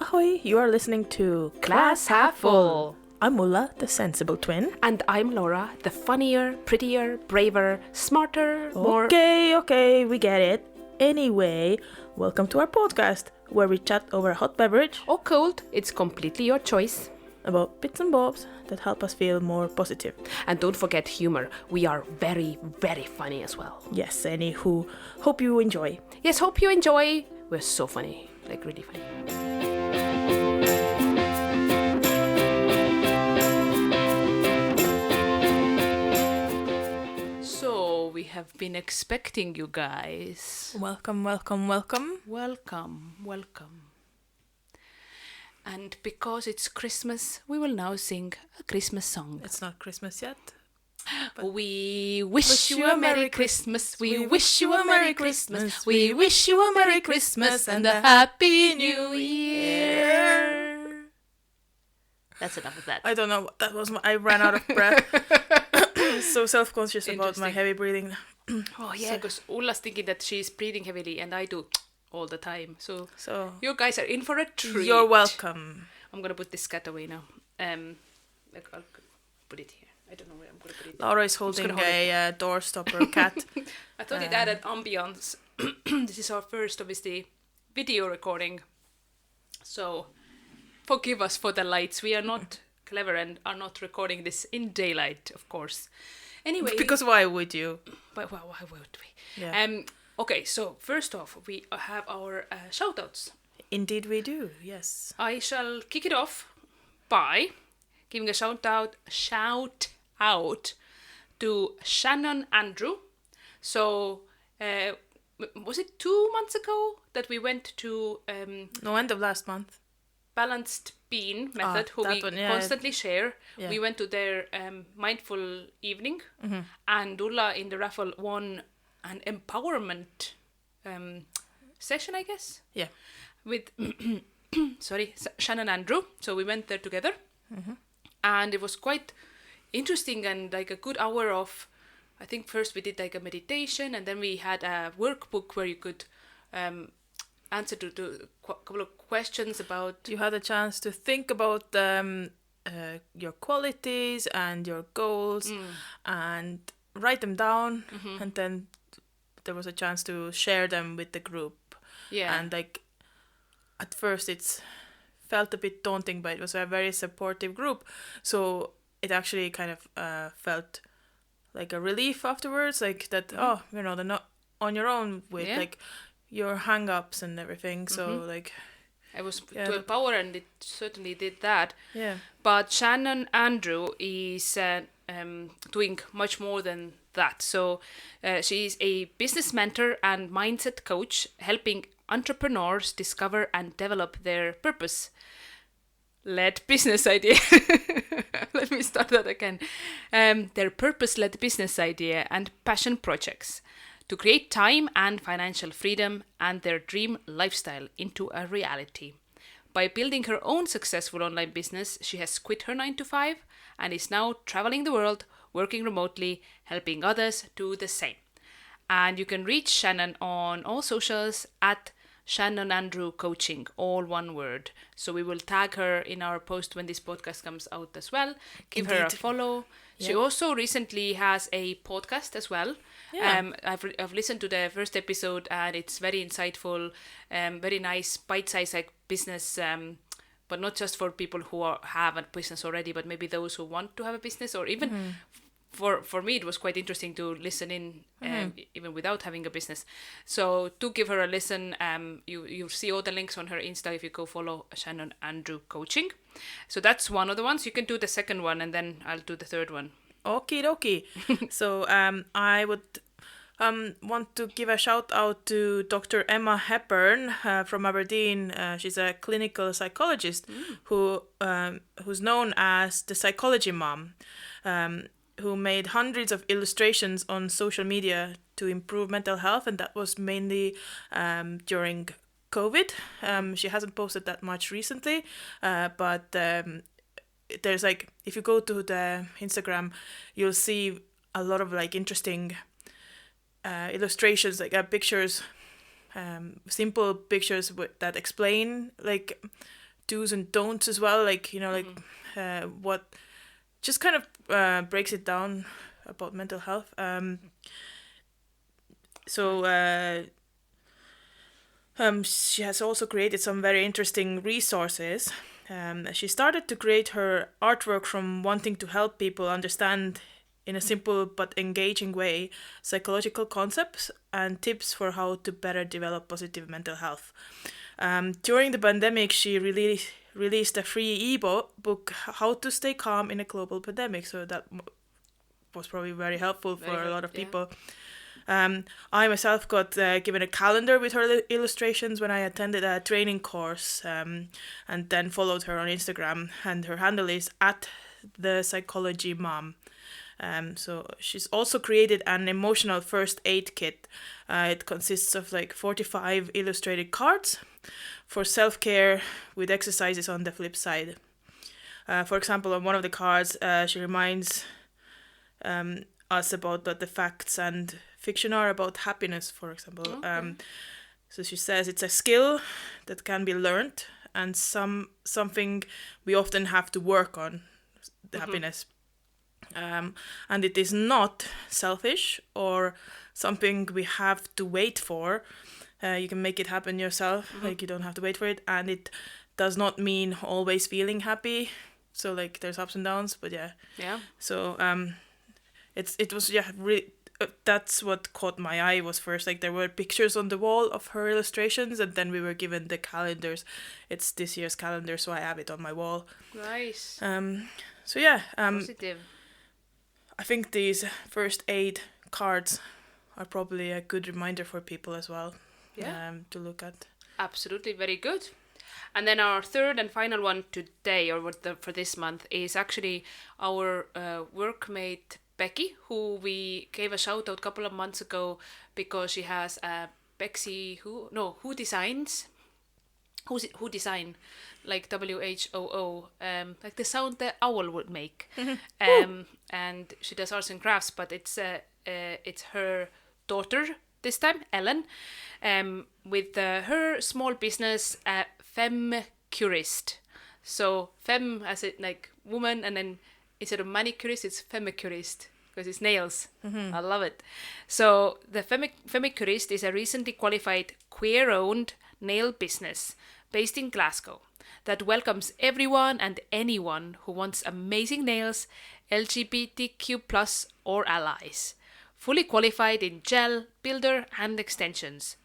Ahoy, you are listening to Glass Half Full. I'm Ulla, the sensible twin. And I'm Laura, the funnier, prettier, braver, smarter, more... Okay, we get it. Anyway, welcome to our podcast, where we chat over a hot beverage. Or cold, it's completely your choice. About bits and bobs that help us feel more positive. And don't forget humor. We are very, very funny as well. Yes, anywho, hope you enjoy. Yes, hope you enjoy. We're so funny, like really funny. So, we have been expecting you guys. Welcome. Welcome. And because it's Christmas, we will now sing a Christmas song. It's not Christmas yet. We wish you a Merry Christmas. We wish you a Merry Christmas. We wish you a Merry Christmas and a Happy New Year. That's enough of that. I don't know what that was. I ran out of breath. So self-conscious about my heavy breathing. Oh yeah, because Ulla's thinking that she's breathing heavily and I do all the time. So you guys are in for a treat. You're welcome. I'm gonna put this cat away now. I'll put it here. I don't know where I'm gonna put it. Laura is holding a door stopper cat. I thought it added ambience. This is our first, obviously, video recording. So forgive us for the lights. We are not clever and are not recording this in daylight, of course. Anyway, because why would you? Why would we? Yeah. Okay, so first off, we have our shout-outs. Indeed we do, yes. I shall kick it off by giving a shout-out to Shannon Andrew. So, was it 2 months ago that we went to... No, end of last month. Balanced Bean Method, who we constantly share. Yeah. We went to their mindful evening, and Ulla in the raffle won an empowerment session, I guess. Yeah. With Shannon Andrew. So we went there together, and it was quite interesting and like a good hour of. I think first we did like a meditation, and then we had a workbook where you could answer to a couple of questions about. You had a chance to think about your qualities and your goals and write them down, and then there was a chance to share them with the group. Yeah. And like at first it felt a bit daunting, but it was a very supportive group, so it actually kind of felt like a relief afterwards, like that they're not on your own with like your hang-ups and everything. So like I was to empower, and it certainly did that. Yeah. But Shannon Andrew is doing much more than that. So she's a business mentor and mindset coach, helping entrepreneurs discover and develop their purpose-led business idea. Let me start that again. Their purpose-led business idea and passion projects to create time and financial freedom and their dream lifestyle into a reality. By building her own successful online business, she has quit her 9-to-5 and is now traveling the world, working remotely, helping others do the same. And you can reach Shannon on all socials at Shannon Andrew Coaching, all one word. So we will tag her in our post when this podcast comes out as well. Give her a follow. Yeah. She also recently has a podcast as well. Yeah. I've listened to the first episode, and it's very insightful, very nice, bite-sized like business, but not just for people who have a business already, but maybe those who want to have a business, or even for me, it was quite interesting to listen in, even without having a business. So do give her a listen. You'll see all the links on her Insta if you go follow Shannon Andrew Coaching. So that's one of the ones. You can do the second one, and then I'll do the third one. Okie dokie. So I would want to give a shout out to Dr. Emma Hepburn from Aberdeen. She's a clinical psychologist who's known as the Psychology Mom, who made hundreds of illustrations on social media to improve mental health, and that was mainly during COVID. She hasn't posted that much recently, but there's like, if you go to the Instagram, you'll see a lot of like interesting illustrations, like pictures, simple pictures that explain like do's and don'ts as well, like, you know, like what just kind of breaks it down about mental health. She has also created some very interesting resources. She started to create her artwork from wanting to help people understand in a simple but engaging way psychological concepts and tips for how to better develop positive mental health. During the pandemic, she released a free ebook, How to Stay Calm in a Global Pandemic. So that was probably very helpful for a lot of people. I myself got given a calendar with her illustrations when I attended a training course, and then followed her on Instagram, and her handle is @thepsychologymom. So she's also created an emotional first aid kit. It consists of like 45 illustrated cards for self-care with exercises on the flip side. For example, on one of the cards, she reminds us about what the facts and fiction are about happiness, for example. Okay. So she says it's a skill that can be learned and something we often have to work on, the happiness. And it is not selfish or something we have to wait for. You can make it happen yourself, like you don't have to wait for it. And it does not mean always feeling happy. So like there's ups and downs, but yeah. So it was really that's what caught my eye was first, like there were pictures on the wall of her illustrations, and then we were given the calendars. It's this year's calendar, so I have it on my wall. Nice. So yeah. Positive. I think these first aid cards are probably a good reminder for people as well. To look at. Absolutely, very good. And then our third and final one today, or for this month, is actually our workmate Becky, who we gave a shout out a couple of months ago because she has a who designs, who design, like WHOO, like the sound the owl would make, and she does arts and crafts, but it's her daughter this time, Ellen, with her small business, Femme Curist. So femme as it like woman, and then instead of manicurist, it's femicurist because it's nails. I love it. So the femicurist is a recently qualified queer-owned nail business based in Glasgow that welcomes everyone and anyone who wants amazing nails, LGBTQ+ or allies. Fully qualified in gel, builder and extensions.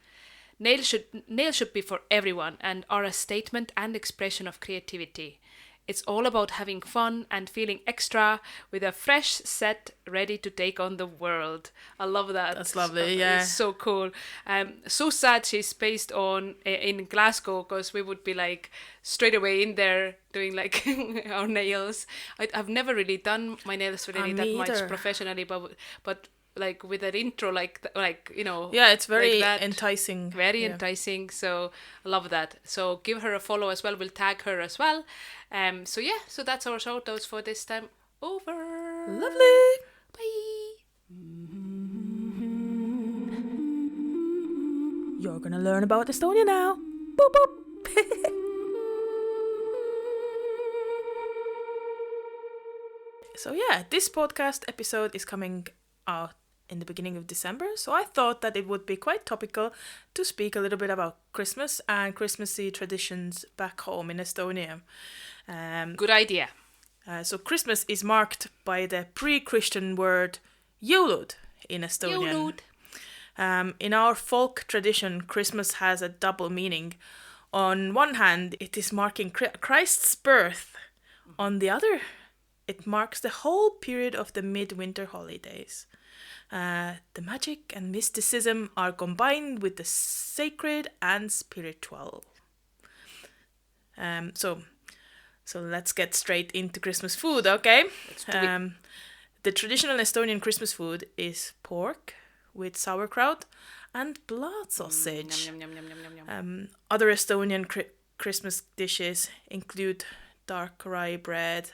Nails should be for everyone and are a statement and expression of creativity. It's all about having fun and feeling extra with a fresh set ready to take on the world. I love that. That's lovely, yeah. It's so cool. So sad she's based in Glasgow, because we would be like straight away in there doing like our nails. I've never really done my nails really that much professionally, but like with an intro like you know, yeah, it's very like enticing, enticing, so I love that. So give her a follow as well, we'll tag her as well. So that's our shout outs for this time. Over. Lovely. Bye. You're gonna learn about Estonia now. Boop boop. So yeah, this podcast episode is coming out in the beginning of December, so I thought that it would be quite topical to speak a little bit about Christmas and Christmassy traditions back home in Estonia. Good idea. So Christmas is marked by the pre-Christian word Jolud in Estonian. In our folk tradition, Christmas has a double meaning. On one hand, it is marking Christ's birth. On the other, it marks the whole period of the midwinter holidays. The magic and mysticism are combined with the sacred and spiritual. So let's get straight into Christmas food, okay? Let's do it. The traditional Estonian Christmas food is pork with sauerkraut and blood sausage. Yum, yum, yum, yum, yum, yum. Other Estonian Christmas dishes include dark rye bread,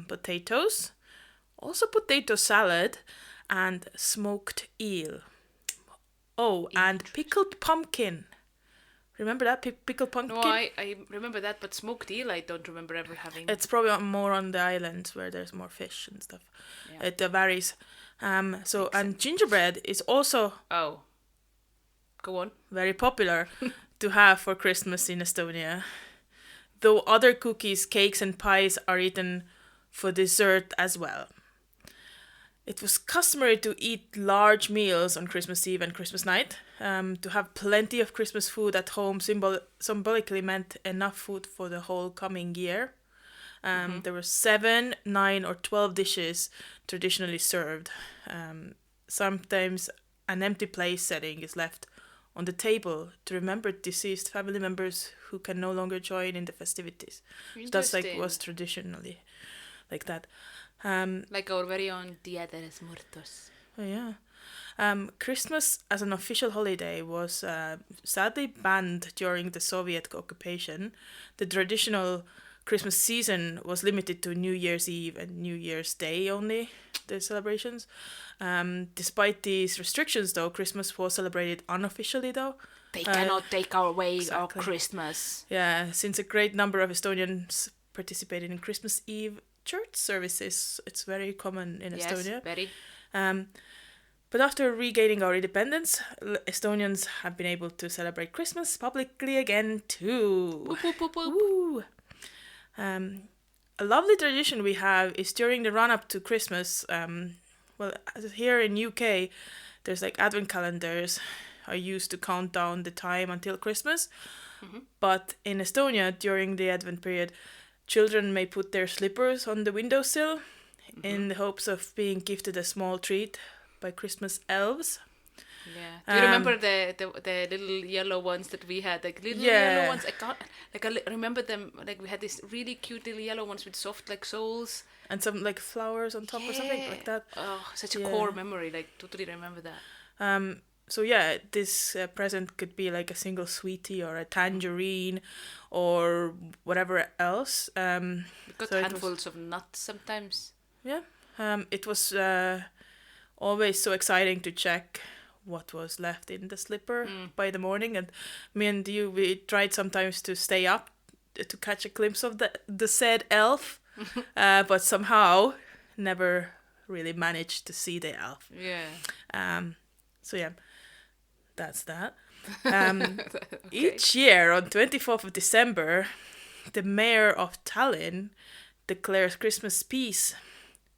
potatoes, also potato salad, and smoked eel. Oh, and pickled pumpkin. Remember that pickled pumpkin? No, I remember that, but smoked eel I don't remember ever having. It's probably more on the islands where there's more fish and stuff. Yeah. It varies. So Makes and sense. gingerbread is also Oh. Go on. very popular to have for Christmas in Estonia. Though other cookies, cakes, and pies are eaten for dessert as well. It was customary to eat large meals on Christmas Eve and Christmas night. To have plenty of Christmas food at home symbolically meant enough food for the whole coming year. There were 7, 9, or 12 dishes traditionally served. Sometimes an empty place setting is left on the table to remember deceased family members who can no longer join in the festivities. So that's like was traditionally like that. Like our very own Dia de los Muertos. Oh yeah. Christmas as an official holiday was sadly banned during the Soviet occupation. The traditional Christmas season was limited to New Year's Eve and New Year's Day only, the celebrations. Despite these restrictions, though, Christmas was celebrated unofficially, though. They cannot take away our exactly. Christmas. Yeah, since a great number of Estonians participated in Christmas Eve church services, it's very common in Estonia. Yes, very. But after regaining our independence, Estonians have been able to celebrate Christmas publicly again too. Boop, boop, boop, boop. Woo! A lovely tradition we have is during the run-up to Christmas. Well, here in UK, there's like advent calendars are used to count down the time until Christmas. Mm-hmm. But in Estonia, during the advent period, children may put their slippers on the windowsill in the hopes of being gifted a small treat by Christmas elves. Yeah. Do you remember the little yellow ones that we had? Like little yellow ones. I remember them. Like we had these really cute little yellow ones with soft like soles and some like flowers on top or something like that. Oh, such a core memory. Like totally remember that. So yeah, this present could be like a single sweetie or a tangerine or whatever else. We got handfuls of nuts sometimes. Yeah. It was always so exciting to check what was left in the slipper by the morning, and me and you, we tried sometimes to stay up to catch a glimpse of the said elf, but somehow never really managed to see the elf. Yeah. So yeah, that's that. Okay. Each year on 24th of December, the mayor of Tallinn declares Christmas peace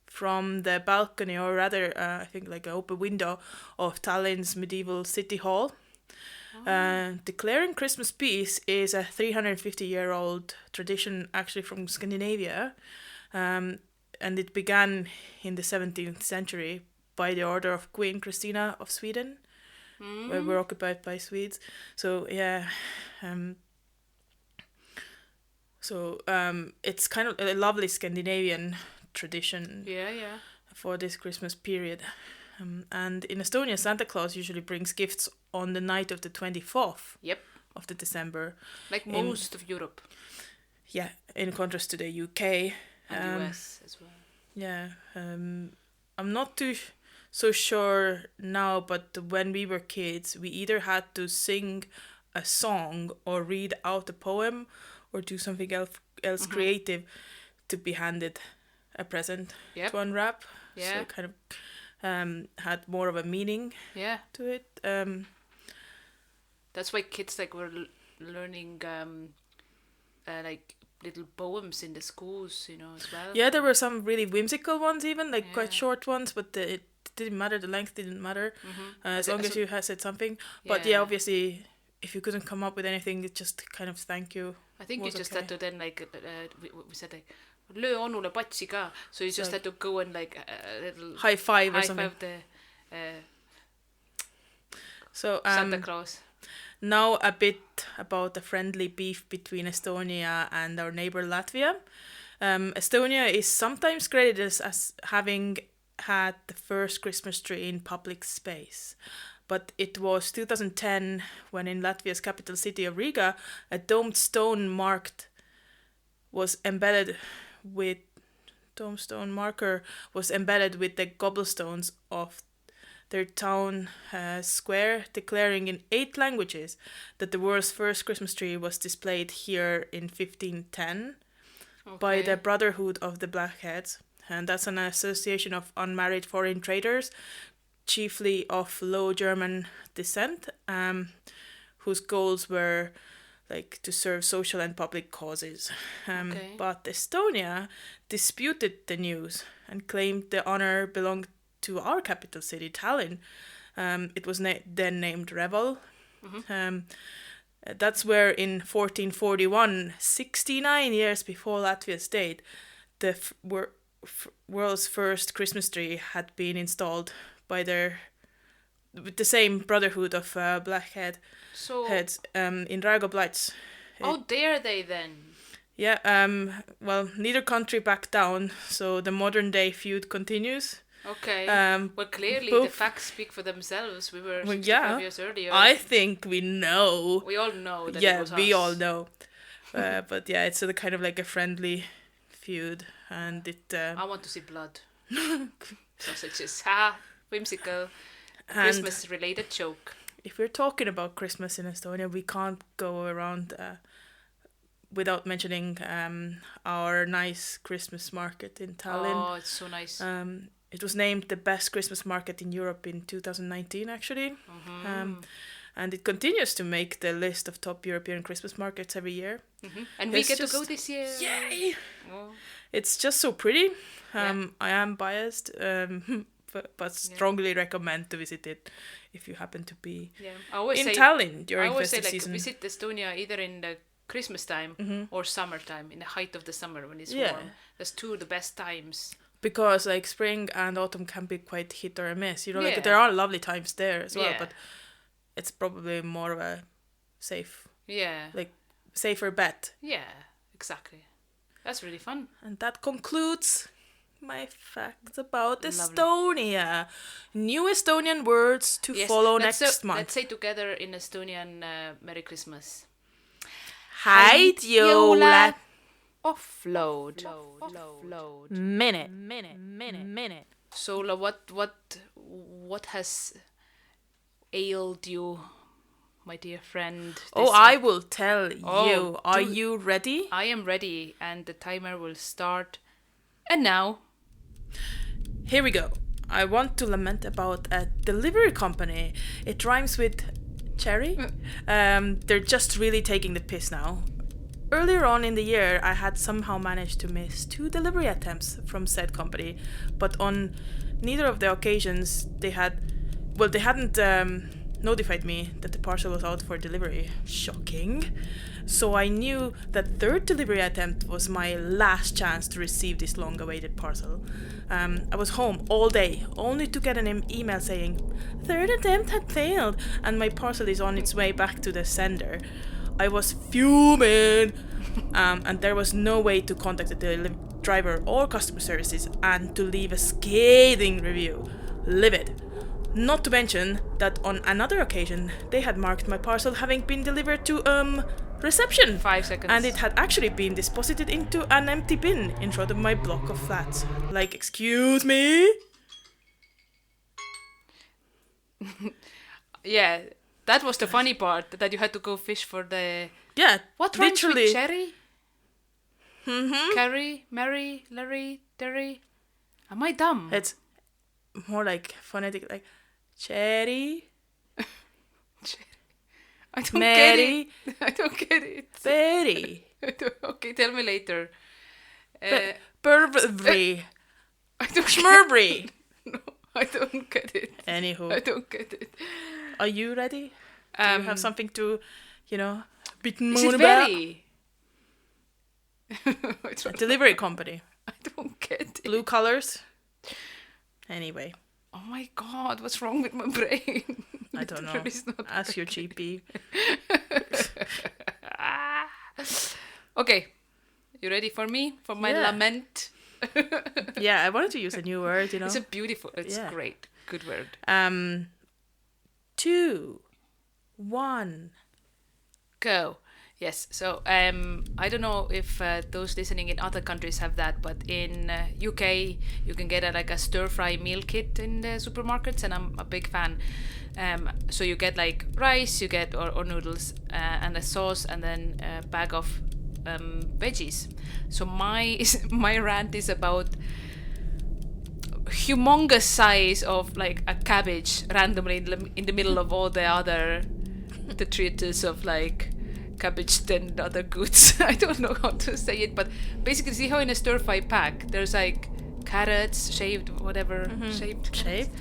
from the balcony, or rather, I think like an open window of Tallinn's medieval city hall. Declaring Christmas peace is a 350-year-old tradition, actually from Scandinavia, and it began in the 17th century by the order of Queen Christina of Sweden, where we're occupied by Swedes. So yeah, it's kind of a lovely Scandinavian tradition. Yeah. For this Christmas period. And in Estonia, Santa Claus usually brings gifts on the night of the 24th of the December. Like most of Europe. Yeah, in contrast to the UK. And US as well. Yeah. I'm not too so sure now, but when we were kids, we either had to sing a song or read out a poem or do something else creative to be handed a present to unwrap. Yeah. So it kind of had more of a meaning to it. That's why kids like were learning like little poems in the schools, you know, as well. Yeah, there were some really whimsical ones even, like quite short ones, but it didn't matter, the length didn't matter, as long as you had said something. But yeah, obviously, if you couldn't come up with anything, it just kind of thank you. I think you just had to then like, we said like, löö onule patsi ka. So you just had to go and like a little high five or something. So Santa Claus. Now a bit about the friendly beef between Estonia and our neighbor Latvia. Estonia is sometimes credited as having had the first Christmas tree in public space. But it was 2010 when in Latvia's capital city of Riga, a domed stone marker was embedded with the cobblestones of their town square, declaring in 8 languages that the world's first Christmas tree was displayed here in 1510 by the Brotherhood of the Blackheads. And that's an association of unmarried foreign traders, chiefly of Low German descent, whose goals were like to serve social and public causes. But Estonia disputed the news and claimed the honor belonged to our capital city, Tallinn. It was then named Revel. That's where in 1441, 69 years before Latvia's date, the world's first Christmas tree had been installed by with the same Brotherhood of Blackheads in Raekoplats. How dare they then? Yeah, well, neither country backed down, so the modern day feud continues. Okay. Well, clearly the facts speak for themselves. We were 65 years earlier. I think we know. We all know that it was us. We all know. But yeah, it's kind of like a friendly feud, and it... I want to see blood. Sausages. Whimsical. Christmas-related joke. If we're talking about Christmas in Estonia, we can't go around without mentioning our nice Christmas market in Tallinn. Oh, it's so nice. It was named the best Christmas market in Europe in 2019, actually. And it continues to make the list of top European Christmas markets every year. And we get to go this year. Yay! Oh. It's just so pretty. I am biased, but strongly recommend to visit it if you happen to be in Tallinn during festive season. I always say visit Estonia either in the Christmas time or summertime, in the height of the summer when it's warm. That's two of the best times. Because like spring and autumn can be quite hit or miss. Like there are lovely times there as well, but it's probably more of a safer bet. Yeah, exactly. That's really fun. And that concludes my facts about Estonia. New Estonian words to follow next month. Let's say together in Estonian Merry Christmas. Häid jõule! Offload. Minute. Sola, what has ailed you, my dear friend? I will tell you. Are you ready? I am ready, and the timer will start. And now. Here we go. I want to lament about a delivery company. It rhymes with cherry. They're just really taking the piss now. Earlier on in the year, I had somehow managed to miss 2 delivery attempts from said company, but on neither of the occasions they hadn't notified me that the parcel was out for delivery. Shocking. So I knew that 3rd delivery attempt was my last chance to receive this long-awaited parcel. I was home all day, only to get an email saying, 3rd attempt had failed, and my parcel is on its way back to the sender. I was fuming, and there was no way to contact the driver or customer services and to leave a scathing review. Livid. Not to mention that on another occasion, they had marked my parcel having been delivered to, reception. 5 seconds. And it had actually been deposited into an empty bin in front of my block of flats. Like, excuse me? Yeah, that was the funny part, that you had to go fish for the... Yeah, what rhymes with cherry? Carrie, Mary, Larry, Terry? Am I dumb? It's more like phonetic, like cherry. I don't Mary, get it. I don't get it. Berry. Okay, tell me later. Burberry. I don't Schmerbury. No, I don't get it. Anywho. I don't get it. Are you ready? Do you have something to, bit Is moan it about? very? A delivery company. I don't get it. Blue colors. Anyway. Oh my god, what's wrong with my brain? I don't know. Ask your GP. Okay. You ready for me? For my lament? Yeah, I wanted to use a new word, It's it's great. Good word. 2, 1. Go. Yes, so I don't know if those listening in other countries have that, but in UK you can get like a stir fry meal kit in the supermarkets, and I'm a big fan. So you get like rice, you get or noodles, and a sauce, and then a bag of veggies. So my rant is about humongous size of like a cabbage randomly in the middle of all the other detritus of like cabbage and other goods. I don't know how to say it, but basically, see how in a stir fry pack there's like carrots, shaved, whatever, shaved.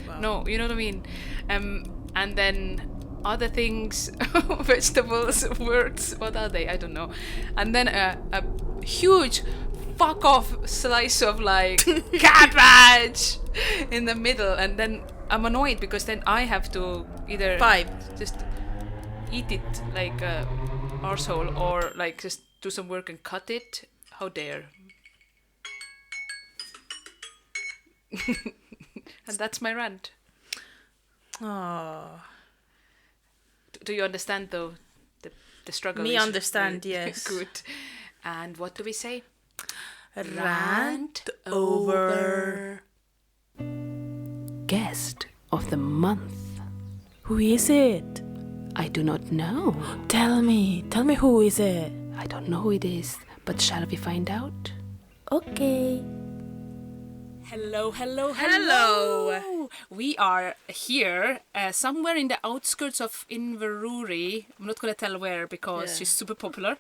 Wow. No, you know what I mean. And then other things, vegetables, words. What are they? I don't know. And then a huge fuck off slice of like cabbage in the middle, and then I'm annoyed because then I have to either 5 just eat it like a arsehole or like just do some work and cut it. How dare. And that's my rant. Oh, Do you understand though the struggle? me is understand, really yes. Good. And what do we say? Rant over. Guest of the month. Who is it? I do not know. Tell me who is it? I don't know who it is, but shall we find out? Okay. Hello. We are here somewhere in the outskirts of Inverurie. I'm not going to tell where because she's super popular,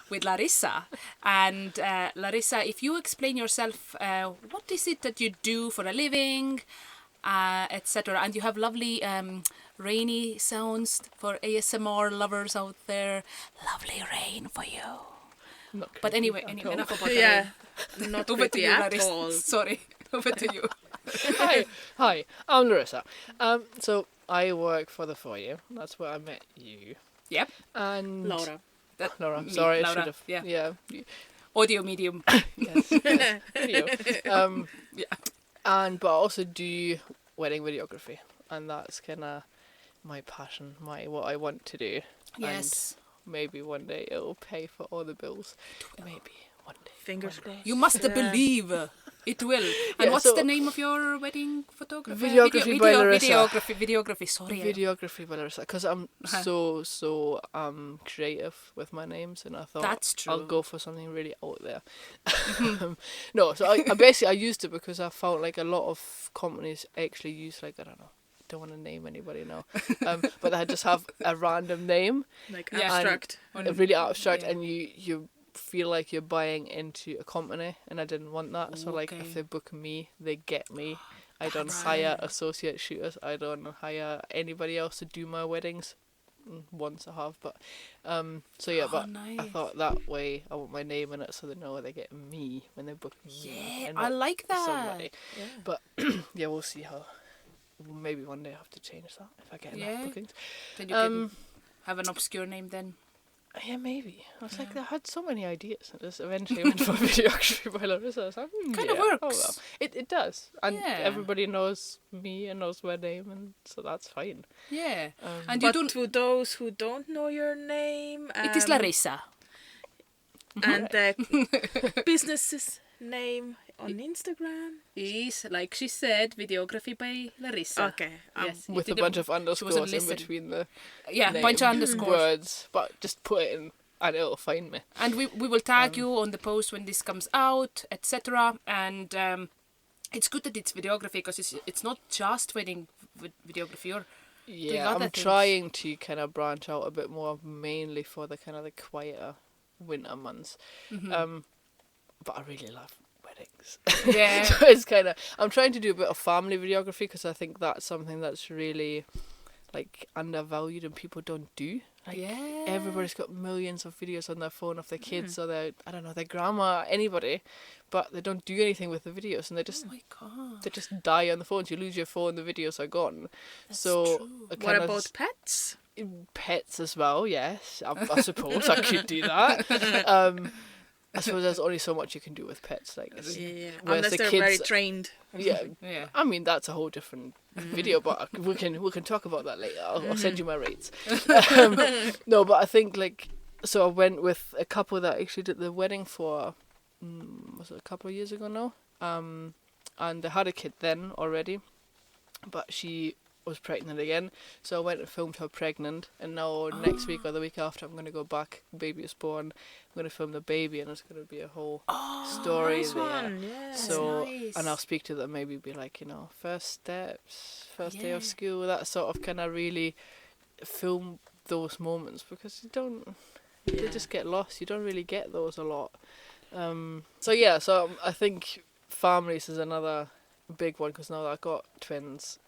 with Larissa. And Larissa, if you explain yourself, what is it that you do for a living, etc. And you have lovely rainy sounds for ASMR lovers out there. Lovely rain for you. But anyway, enough about that. Not Over to pretty you, at Larissa. all. Sorry, over to you. Hi, I'm Larissa. So I work for the foyer. That's where I met you. Yep. And Laura. Laura. Me, Sorry, I Laura, should have. yeah. Yeah. Audio medium. Yes. Video. Yeah. And but I also do wedding videography, and that's kind of my passion, what I want to do. Yes. And maybe one day it'll pay for all the bills. Maybe one day. Fingers crossed. You must believe it will. And Yeah, what's so- the name of your wedding photography? Videography by Larissa. Videography. Sorry. Videography by Larissa, because I'm so creative with my names, and I thought That's true. I'll go for something really out there. No, so I used it because I felt like a lot of companies actually use, like, I don't want to name anybody now, but I just have a random name, Like Yeah. abstract. really abstract, Yeah. and you feel like you're buying into a company, and I didn't want that. So like, Okay. if they book me, they get me. I don't That's hire associate shooters. I don't hire anybody else to do my weddings. Once I have, but so yeah, but I nice. thought that way I want my name in it, so they know they get me when they book me. Yeah, and I not like that. somebody. Yeah. But yeah, we'll see how. Maybe one day I have to change that if I get enough bookings. Then you can have an obscure name then. Yeah, maybe. I was like, I had so many ideas, and just eventually went for videography by Larissa. I was like, Kinda yeah, works. Oh well. It does, and Yeah. everybody knows me and knows my name, and so that's fine. Yeah. And you But don't. to those who don't know your name, It is Larissa. and the business's name on Instagram. Is, like she said, videography by Larissa. Okay. Yes. With you a didn't- bunch of she wasn't underscores in listening. between the Yeah, name bunch of underscores. words, but just put it in and it'll find me. And we will tag you on the post when this comes out, etc. And it's good that it's videography because it's not just wedding videography. Or Yeah, other I'm things. trying to kind of branch out a bit more, mainly for the kind of the quieter winter months. But I really love weddings. yeah, So it's kind of, I'm trying to do a bit of family videography because I think that's something that's really like undervalued and people don't do. Like, yeah. everybody's got millions of videos on their phone of their kids or their, I don't know, their grandma, anybody, but they don't do anything with the videos, and they just Oh my god. they just die on the phones. You lose your phone, the videos are gone. That's so true. I What kind of about pets? pets as well? Yes, I suppose I could do that. I suppose there's only so much you can do with pets. Like, it's, Yeah. whereas Unless the they're kids, very trained. yeah. Yeah. I mean, that's a whole different video, but we can talk about that later. I'll send you my rates. No, but I think like so I went with a couple that I actually did the wedding for, was it a couple of years ago now? And they had a kid then already, but she was pregnant again. So I went and filmed her pregnant, and now next week or the week after I'm going to go back. Baby is born. I'm going to film the baby, and it's going to be a whole story nice there. one. Yeah. So nice. and I'll speak to them, maybe be like, first steps, first day of school, that sort of kind of really film those moments, because they just get lost. You don't really get those a lot. So I think families is another big one, because now that I've got twins.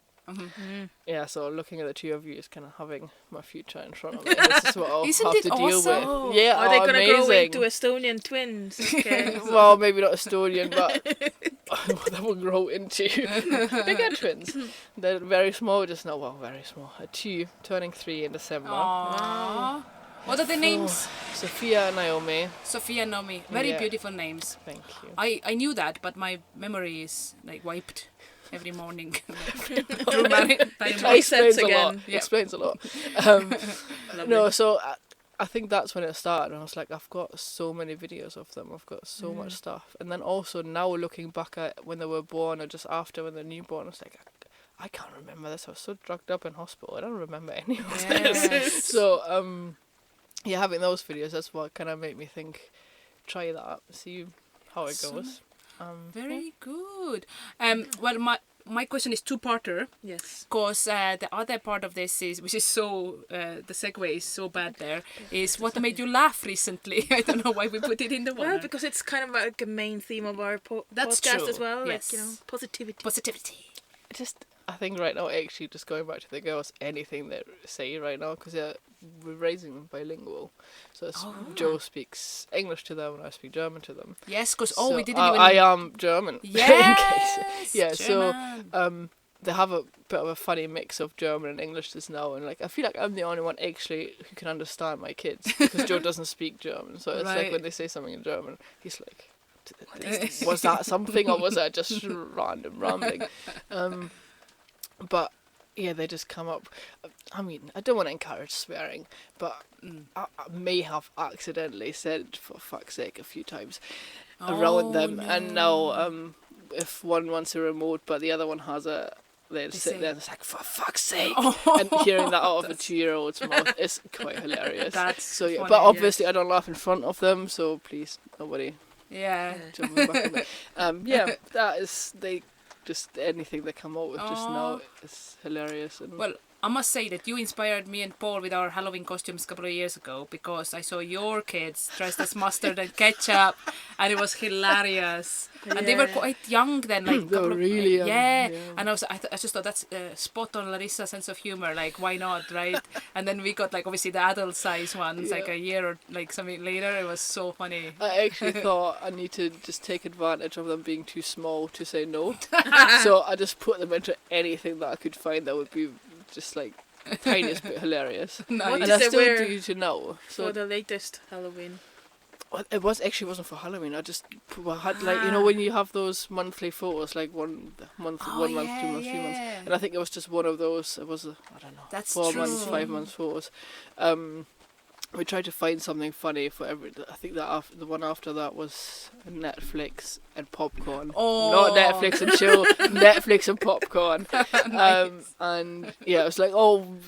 Yeah, so looking at the two of you is kind of having my future in front of me. This is what I'll Isn't have it to deal awesome? with. Yeah, Are they gonna grow amazing. into Estonian twins? Okay. Well, maybe not Estonian, but they will grow into bigger twins. They're very small just now. Well, very small. 2, turning 3 in December. Aww. What are the names? Sophia and Naomi. Sophia and Naomi. Very Yeah. beautiful names. Thank you. I knew that, but my memory is like wiped every morning. Through my Biceps Explains a lot. again. Yeah. Explains a lot. No, so I think that's when it started, and I was like, I've got so many videos of them. I've got so much stuff. And then also now looking back at when they were born or just after when they're newborn, I was like, I can't remember this. I was so drugged up in hospital. I don't remember any of this. So, yeah, having those videos, that's what kind of made me think, try that, see how it goes. Very good. Well, my question is two-parter. Yes. Because the other part of this is, which is so, the segue is so bad there, is what made you laugh recently. I don't know why we put it in the one. Well, because it's kind of like a main theme of our That's podcast true. as well. Yes. Like, positivity. Positivity. I think right now, actually, just going back to the girls, anything they say right now, because we're raising them bilingual. So Joe speaks English to them and I speak German to them. Yes, because, So we didn't even... I am German. Yes! Yeah, German. so they have a bit of a funny mix of German and English just now, and like I feel like I'm the only one actually who can understand my kids, because Joe doesn't speak German. So it's like Right. when they say something in German, he's like, was that something or was that just random rambling? But yeah, they just come up. I mean, I don't want to encourage swearing, but I may have accidentally said "for fuck's sake" a few times around them. no. And now, if one wants a remote but the other one has a, they'll sit say- there and it's like, "For fuck's sake!" And hearing that out of a 2-year-old's mouth is quite hilarious. That's So yeah, funny, but obviously I don't laugh in front of them, so please, nobody Yeah. jump me back on me. Yeah, that is just anything they come up with just now is hilarious. And Well, I must say that you inspired me and Paul with our Halloween costumes a couple of years ago, because I saw your kids dressed as mustard and ketchup, and it was hilarious. And they were quite young then, like They were really young, yeah. yeah. And I just thought that's spot on Larissa sense of humor. Like, why not, right? And then we got like obviously the adult size ones, like Yeah. a year or like something later. It was so funny. I actually thought I need to just take advantage of them being too small to say no. So I just put them into anything that I could find that would be just like the tiniest bit hilarious. Nice. What And did I they still wear do to know. for So the latest Halloween? it wasn't for Halloween. I just had like, you know, when you have those monthly photos, like 1 month, 1 month, 2 months, 3 months, and I think it was just one of those. It was I don't know, That's 4 months, true. 5 months photos. We tried to find something funny for every. I think that the one after that was Netflix and popcorn. Oh. Not Netflix and chill. Netflix and popcorn. And yeah, it was like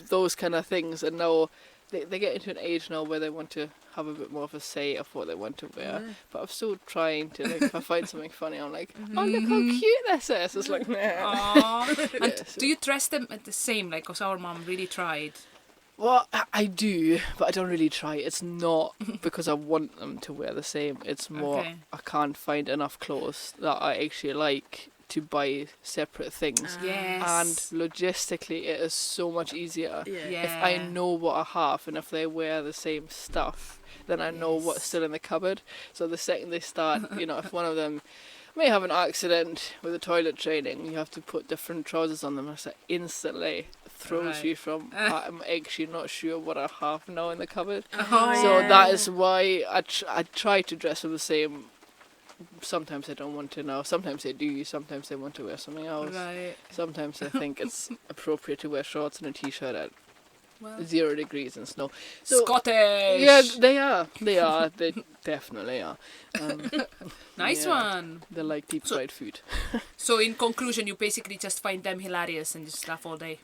those kind of things. And now they get into an age now where they want to have a bit more of a say of what they want to wear. But I'm still trying to, like, if I find something funny, I'm like, oh, look how cute this is. It's like, nah. Aww. And Yeah, so- do you dress them at the same? Like, because our mom really tried. Well, I do, but I don't really try. It's not because I want them to wear the same. It's more Okay. I can't find enough clothes that I actually like to buy separate things. Yes. And logistically, it is so much easier. Yeah. If I know what I have and if they wear the same stuff, then I know what's still in the cupboard. So the second they start, if one of them may have an accident with the toilet training, you have to put different trousers on them. It's like instantly throws Right. you from, I'm actually not sure what I have now in the cupboard. Oh, So yeah. that is why I try to dress them the same. Sometimes I don't want to know. Sometimes they do. Sometimes they want to wear something else. Right. Sometimes I think it's appropriate to wear shorts and a t-shirt. Well, 0 degrees and snow. So, Scottish. yeah, they are. They definitely are. Nice yeah. one. They like deep fried food. So in conclusion, you basically just find them hilarious and just laugh all day.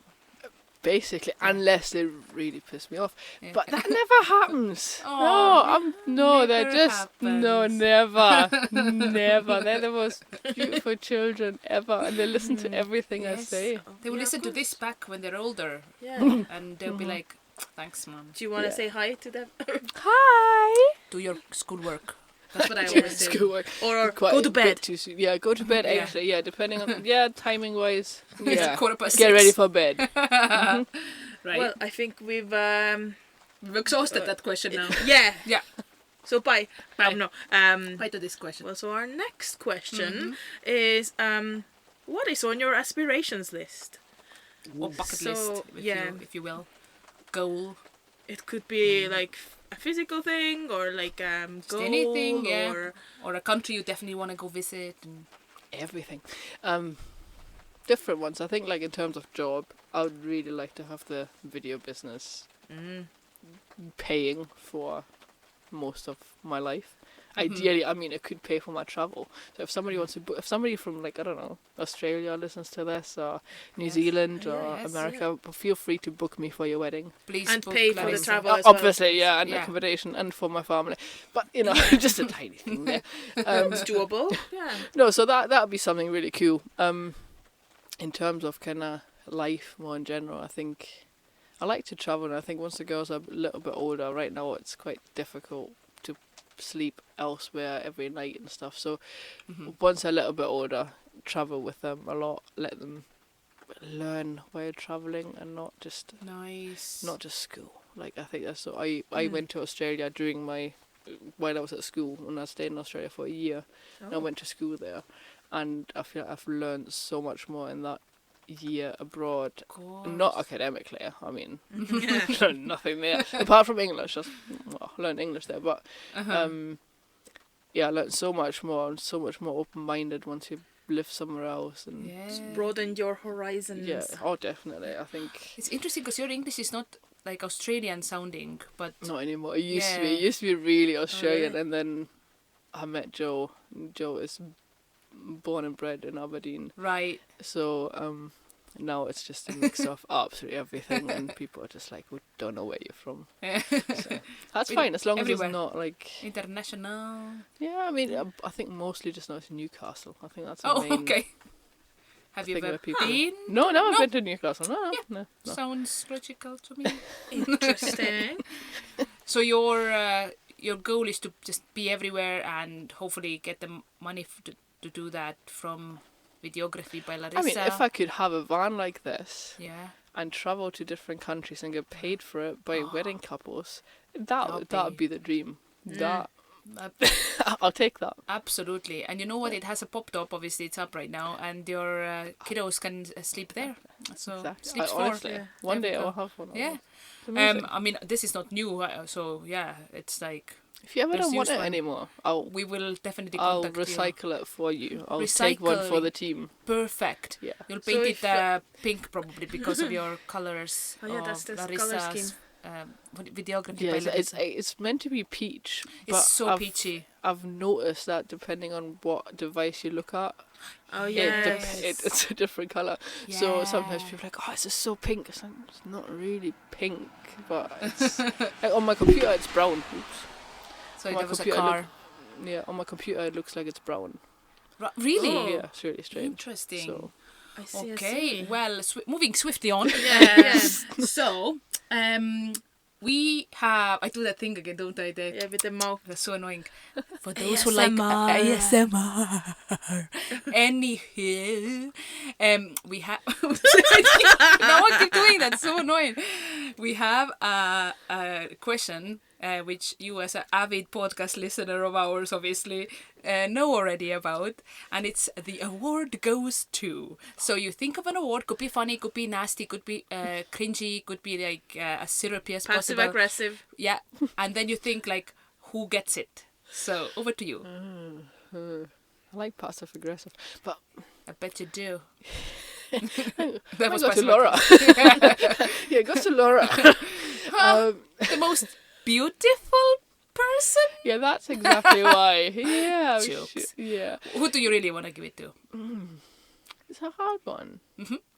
Basically, unless they really piss me off. Yeah. But that never happens. Oh, they're never just happens. never. They're the most beautiful children ever, and they listen to everything I Yes. say. They will Yeah, listen to good. this back when they're older, Yeah. and they'll be like, "Thanks, mom. Do you want to Yeah. say hi to them? Hi. Do your schoolwork." That's what I always say. Schoolwork. or Quite go a to bit bed? too soon. Yeah, go to bed. Yeah. Actually, yeah, depending on timing wise. It's Yeah, 6:15. get ready for bed. Right. Well, I think we've We've exhausted that question now. yeah. Yeah. So bye. Bye. No. Bye to this question. Well, so our next question is what is on your aspirations list? Or bucket So, list, if you will. Goal. It could be like a physical thing or like goal anything, yeah. or Or a country you definitely want to go visit. And Everything. Different ones. I think, like, in terms of job, I would really like to have the video business paying for most of my life. Ideally, I mean, it could pay for my travel. So if somebody wants to book, if somebody from, like, I don't know, Australia listens to this, or New Zealand, or Yes, America, feel free to book me for your wedding. please and book pay for the Larissa. travel as well. Obviously, yeah, and Yeah. accommodation, and for my family. But, just a tiny thing there. It's doable. Yeah. No, so that would be something really cool. In terms of kind of life more in general, I think I like to travel, and I think once the girls are a little bit older, right now it's quite difficult to sleep elsewhere every night and stuff. So once they're a little bit older, travel with them a lot, let them learn while traveling, and not just Nice. school. Like, I think that's so. I went to Australia while I was at school, and I stayed in Australia for a year. And I went to school there, and I feel like I've learned so much more in that year abroad. Not academically, I mean, learned nothing there apart from English. Just learned English there, but I learned so much more. I'm so much more open-minded once you live somewhere else, and Broaden your horizons. definitely. I think It's interesting because your English is not like Australian sounding, but not anymore. It used to be. Yeah. It used to be really Australian, really? and then I met Joe. Joe is born and bred in Aberdeen, right. so now it's just a mix of absolutely everything, and people are just like, we don't know where you're from. So that's fine, as long Everywhere. as it's not like. International. Yeah, I mean, I think mostly just now it's Newcastle. I think that's the Oh, main okay. Have you thing ever where people. been? No, never No. been to Newcastle. No. Sounds logical to me. Interesting. So your goal is to just be everywhere and hopefully get the money to do that from Videography by Larissa. I mean, if I could have a van like this Yeah. and travel to different countries and get paid for it by wedding couples, that would be- be the dream. That Ab- I'll take that. Absolutely. And you know what? It has a pop top. Obviously, it's up right now, and your kiddos can sleep there. So Exactly. sleeps four. Honestly, one There we day go. I'll have one. Yeah. It's amazing. I mean, this is not new, so yeah, it's like If you ever there's don't want used it one. anymore, we will definitely I'll contact recycle it for you. I'll take one for Recycling. the team. you. Perfect. Yeah. You'll So paint if, it pink probably because of your colors. Oh, yeah, that's of the colour Larissa's, Videography Yeah, by it's Larissa. it's meant to be peach, but It's so I've, peachy. I've noticed that depending on what device you look at, Oh it yes. it's a different colour. So sometimes Yeah. people are like, oh, this is so pink. It's, like, it's not really pink, but it's like on my computer it's brown. Oops. So my there was a computer car. Yeah, on my computer it looks like it's brown. Really? Oh. Yeah, it's really strange. Interesting. So I see. Okay, well, moving swiftly on. Yes. So, we have. I do that thing again, don't I, Dave? Yeah, with the mouth. That's so annoying. For those who like ASMR. Anywho, we have. Now I keep doing that. So annoying. We have a question. Which you as an avid podcast listener of ours obviously know already about, and it's the award goes to. So you think of an award, could be funny, could be nasty, could be cringy, could be like as syrupy as Passive possible. aggressive. Yeah, and then you think like, who gets it? So over to you. I like passive aggressive, but I bet you do. That was go to Passion Laura. Yeah, go to Laura. The most beautiful person? Yeah, that's exactly why. Yeah. Jokes. Yeah. Who do you really want to give it to? It's a hard one.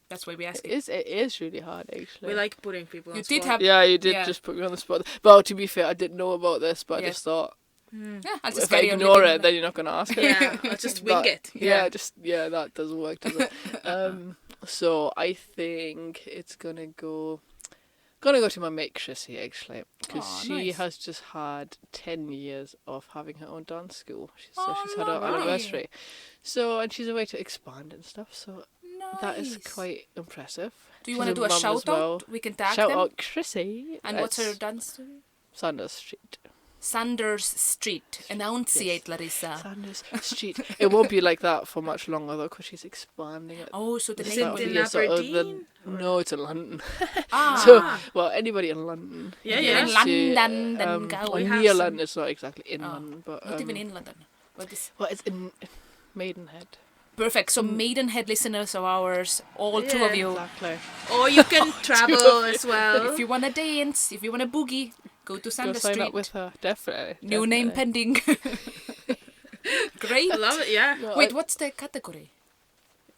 That's why we asked It is really hard, actually. We like putting people You on did spot. have... Yeah, you did Yeah. just put me on the spot. Well, to be fair, I didn't know about this, but I Yes. just thought, Yeah, I'll just if I carry on ignore living it, then you're not going to ask it. Yeah, I'll just wing it. Yeah, that doesn't work, does it? So I think it's gonna go to my mate Chrissy, actually, because Aw, she nice. has just had 10 years of having her own dance school. So Oh, she's had her lovely. anniversary. So, and she's a way to expand and stuff. So that is Nice. quite impressive. Do you She's want to do a mum as shout well. out? We can tag Shout them. out Chrissy. And what's her It's dance studio? Sanders Street. Sanders Street. Enunciate, Larissa. Sanders Street. It won't be like that for much longer though, because she's expanding it. Oh, so the Is name it of in the... Aberdeen? No, it's in London. Ah, So, well, anybody in London. Yeah, You're yeah. in London, then well, go. We have near some- London. It's not exactly in Oh, London, but not even in London. What is... well, it's in Maidenhead. Perfect. So Maidenhead listeners of ours, all two of Yeah. you. Exactly. Or you can travel as well. If you want to dance, if you want to boogie, go to Go Sanders sign Street. up with her. Definitely. New name pending. Great. I love it, yeah. No, Wait, what's the category?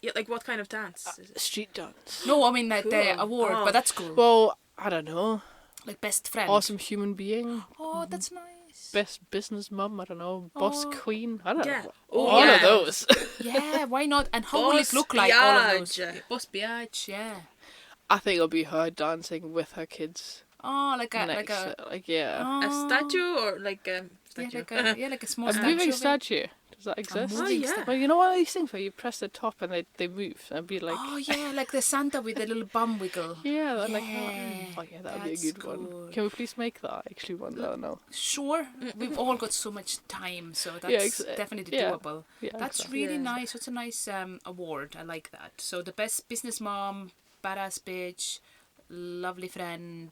Yeah, like what kind of dance? Is it? Street dance. No, I mean like the Cool. award, Oh. but that's cool. Well, I don't know. Like best friend. Awesome human being. Oh, that's nice. Best business mum. I don't know. Boss Oh. queen. I don't Yeah. know. Oh, All yeah. of those. Yeah, why not? And how will it Boss look like? All of those. Biatch. Boss Biatch, yeah. I think it'll be her dancing with her kids. Oh, like a next, like a yeah. oh, A statue or like a Yeah, statue? like a small A statue. moving of it. statue. Does that exist? moving yeah. statue. Well, you know what these things where you press the top and they move and be like, Oh yeah, like the Santa with the little bum wiggle. yeah, they're like, Yeah, oh yeah, that would be a that's good one. good. Can we please make that? I actually want that now. Sure, we've all got so much time, so that's Yeah, definitely yeah. doable. Yeah, That's exactly. really Yeah. nice. It's a nice award. I like that. So the best business mom, badass bitch, lovely friend,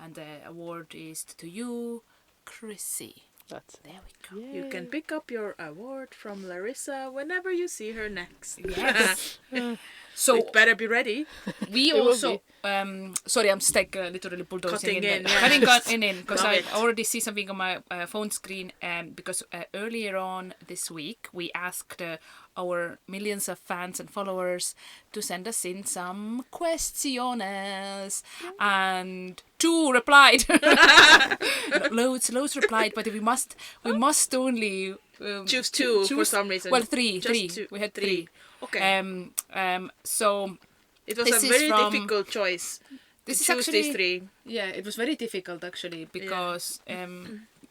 and the award is to you, Chrissy. That's There we go. You can pick up your award from Larissa whenever you see her next. Yes. So So it better be ready. we will also sorry, I'm just like literally bulldozing Cutting in, there. yeah. Cutting in because Love I it. already see something on my phone screen. Because earlier on this week we asked our millions of fans and followers to send us in some questiones, and 2 replied. loads replied, but we must only Choose 2 for choose- some reason. Well, 3. Just 3. 2. We had 3. Okay. So it was this a is very from- difficult choice. this is Choose actually these 3. yeah, it was very difficult actually because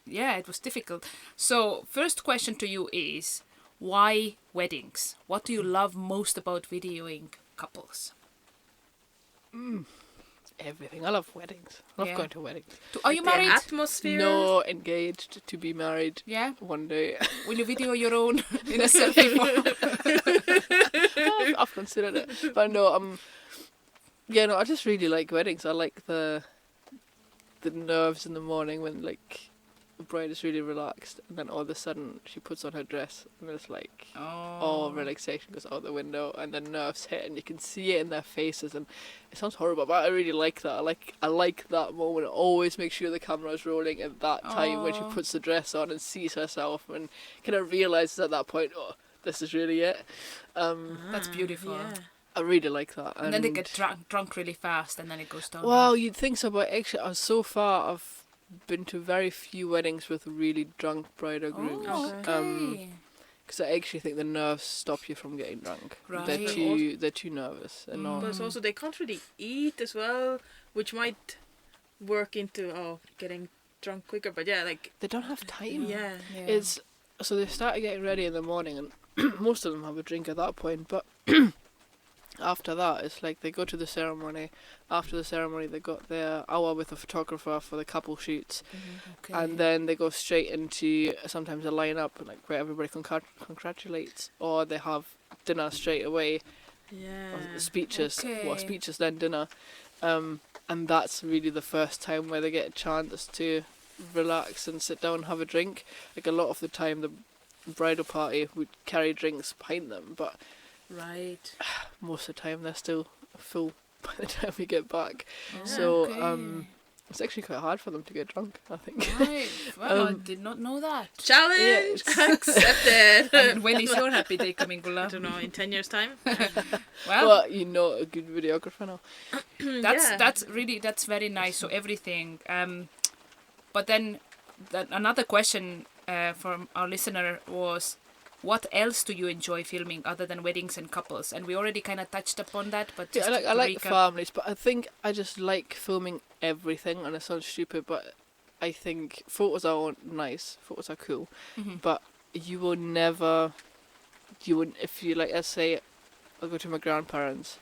yeah, it was difficult. So first question to you is, why weddings? What do you love most about videoing couples? everything. I love weddings. I love Yeah. going to weddings. Are you The married? atmosphere. No, engaged to be married Yeah. one day. Will you video your own in a selfie photo? I've considered it, but no. Yeah, no. I just really like weddings. I like the nerves in the morning when like the bride is really relaxed, and then all of a sudden she puts on her dress, and it's like all relaxation goes out the window, and the nerves hit, and you can see it in their faces, and it sounds horrible, but I really like that. I like that moment. Always make sure the camera's rolling at that time when she Aw. puts the dress on and sees herself, and kind of realizes at that point, oh, this is really it. That's beautiful. Yeah. I really like that. And then they get drunk really fast, and then it goes down. Well, you'd think so, but actually, so far I've been to very few weddings with really drunk bride or groom. Oh, okay. Because I actually think the nerves stop you from getting drunk. Right. They're too nervous. And all. But also they can't really eat as well, which might work into getting drunk quicker. But yeah, like They don't have time. yeah. Yeah. It's so they start getting ready in the morning, and most of them have a drink at that point. But after that, it's like they go to the ceremony. After the ceremony, they got their hour with a photographer for the couple shoots, Okay. and then they go straight into sometimes a line-up like where everybody congratulates, or they have dinner straight away, Yeah. or speeches, Okay. speeches then dinner, and that's really the first time where they get a chance to relax and sit down and have a drink. Like a lot of the time, the bridal party would carry drinks behind them, but Right. most of the time they're still full by the time we get back. Oh, So okay. it's actually quite hard for them to get drunk, I think. Right. Well, I did not know that. Challenge Yeah, accepted. And when is your happy day coming, I Gula? don't know, in 10 years' time? Well, Well, you're not a good videographer now. that's very nice. So everything. But then another question from our listener was, what else do you enjoy filming other than weddings and couples? And we already kind of touched upon that, but Yeah, just I like recap. families, but I think I just like filming everything, and it sounds stupid, but I think photos are nice, photos are cool, but you will never, if you like, let's say, I'll go to my grandparents,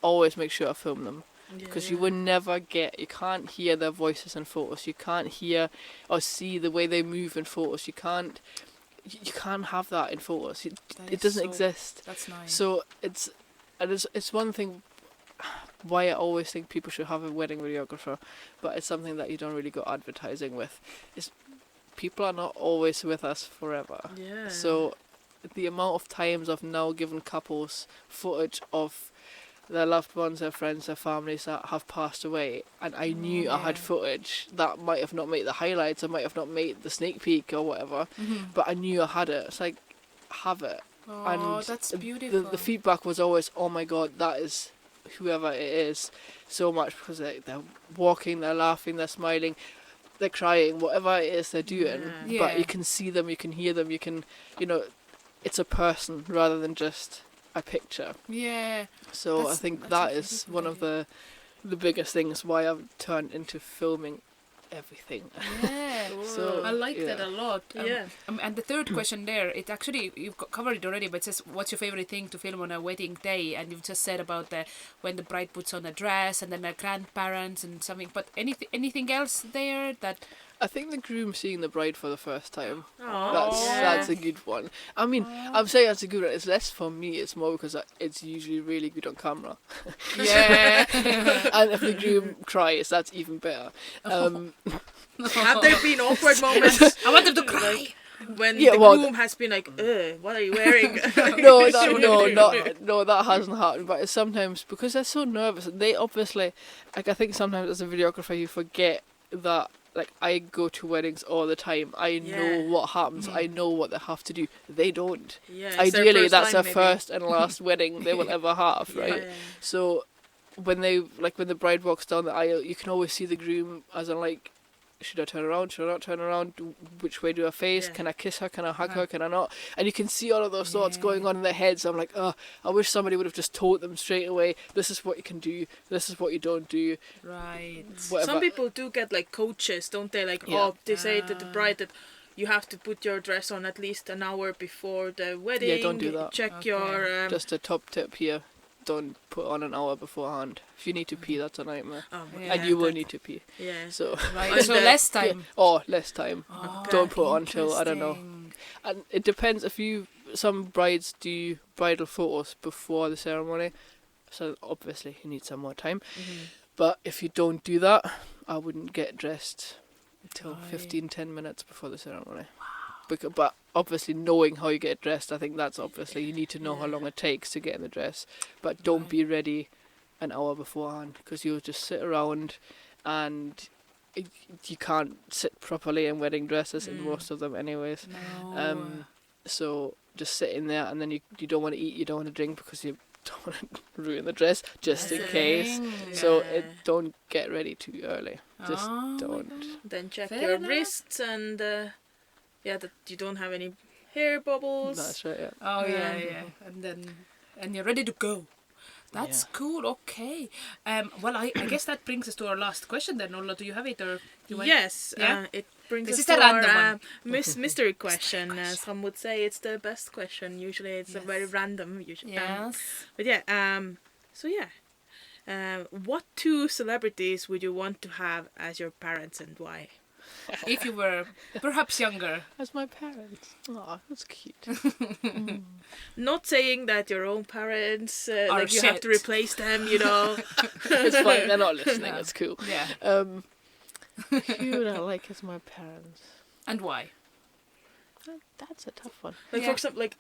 always make sure I film them. Because you will never you can't hear their voices in photos, you can't hear or see the way they move in photos, you can't have that in photos. It doesn't exist. That's nice. So it's one thing why I always think people should have a wedding videographer, but it's something that you don't really go advertising with. Is people are not always with us forever. Yeah. So the amount of times I've now given couples footage of their loved ones, their friends, their families that have passed away, and I knew I had footage that might have not made the highlights, I might have not made the sneak peek or whatever, but I knew I had it. It's like, have it. Oh, And that's beautiful. The feedback was always, oh my god, that is whoever it is, so much, because they're walking, they're laughing, they're smiling, they're crying, whatever it is they're doing, Yeah. but you can see them, you can hear them, you can, it's a person rather than just a picture. Yeah. So I think that is one of the biggest things why I've turned into filming everything. Yeah. So I like that yeah. a lot. Yeah. And the third question there, it actually, you've covered it already, but it says, what's your favorite thing to film on a wedding day? And you've just said about when the bride puts on a dress and then her grandparents and something. But anything else there that... I think the groom seeing the bride for the first time. Oh, That's a good one. I mean, I'm saying that's a good one. It's less for me. It's more because it's usually really good on camera. Yeah. And if the groom cries, that's even better. Have there been awkward moments? I want them to cry. Like, when Yeah, the well, groom has been like, what are you wearing? no, that hasn't happened. But it's sometimes because they're so nervous. They obviously, like, I think sometimes as a videographer you forget that. Like, I go to weddings all the time. I know what happens. I know what they have to do. They don't. Yeah, Ideally, that's their maybe. first and last wedding they will ever have, right? Yeah. So when the bride walks down the aisle, you can always see the groom as in like, should I turn around? Should I not turn around? Which way do I face? Yeah. Can I kiss her? Can I hug her? Can I not? And you can see all of those thoughts going on in their heads. I'm like, oh, I wish somebody would have just told them straight away, this is what you can do, this is what you don't do. Right. Whatever. Some people do get like coaches, don't they? Like, they say to the bride that you have to put your dress on at least an hour before the wedding. Yeah, don't do that. Check Okay. your... Just a top tip here. Don't put on an hour beforehand. If you need to pee, that's a nightmare. Yeah, And you will need to pee. Yeah. So Right. So less time. less time. Oh, Don't put on till, I don't know. interesting. And it depends some brides do bridal photos before the ceremony, so obviously you need some more time. But if you don't do that, I wouldn't get dressed until 10 minutes before the ceremony. But obviously knowing how you get dressed, I think that's obviously, you need to know how long it takes to get in the dress. But don't be ready an hour beforehand, because you'll just sit around and you can't sit properly in wedding dresses in most of them anyways. No. So just sitting there, and then you don't want to eat, you don't want to drink, because you don't want to ruin the dress, just in case. So don't get ready too early. Just don't. Then check Fair your enough. wrists and that you don't have any hair bubbles. That's right, yeah. Oh yeah. And you're ready to go. That's cool. Okay. Well, I guess that brings us to our last question then. Ola, do you have it, or do you want... Yes. Yeah? It brings This us is to a random our one. mystery question. Some would say it's the best question. Usually it's a very random. Yes. But yeah. So yeah. What two celebrities would you want to have as your parents, and why? If you were perhaps younger. As my parents. Oh, that's cute. Not saying that your own parents Are like you have to shit. replace them, you know. It's fine, they're not listening, it's cool. Yeah. Who would I like as my parents? And why? That's a tough one. Like Yeah. for example, like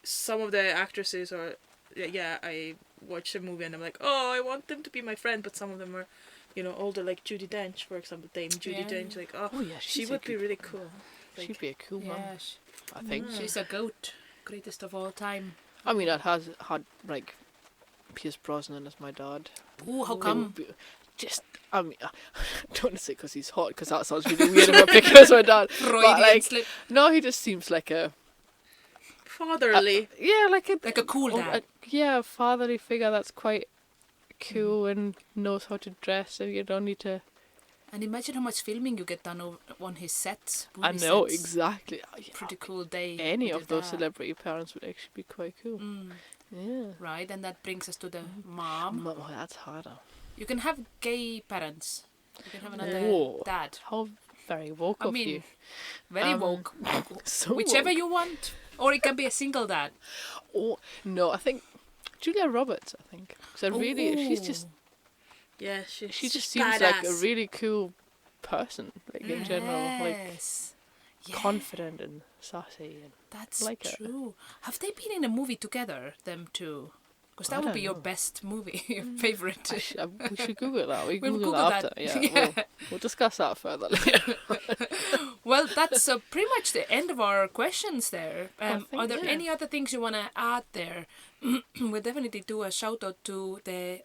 some of the actresses are, yeah, I watch a movie and I'm like, oh, I want them to be my friend, but some of them are, older, like Judi Dench, for example, Dame Judi Dench, like, Oh, yeah, she she's a would be good really cool. Like, She'd be a cool mum, Yeah, I think. she's a goat. Greatest of all time. I mean, I'd had like Pierce Brosnan as my dad. Ooh, how It come? would be just, I mean, I don't want to say because he's hot, because that sounds really weird if I pick him as my dad. But Freudian like, slip. no, he just seems like a fatherly. yeah, like Like a cool dad. a fatherly figure that's quite cool and knows how to dress, and you don't need to. And imagine how much filming you get done on his sets. I movie know sets. exactly. Pretty cool day. Any with of those that. celebrity parents would actually be quite cool. Yeah. Right, and that brings us to the mom. Oh, that's harder. You can have gay parents. You can have another Whoa. dad. How very woke I of mean, you. very woke. So Whichever woke. you want. Or it can be a single dad. Oh no, I think Julia Roberts. I think so. Really, she's just Yeah, she just seems like a really cool person, like in general, like Yes. confident and sassy. And That's like her. true. Have they been in a movie together, them two? Because I that would don't be your know. best movie, your favorite. we should Google that. We We'll Google Google that after. that. Yeah, Yeah. We'll discuss that further later. Well, that's pretty much the end of our questions there. think, Are there yeah. any other things you want to add there? We'll definitely do a shout out to the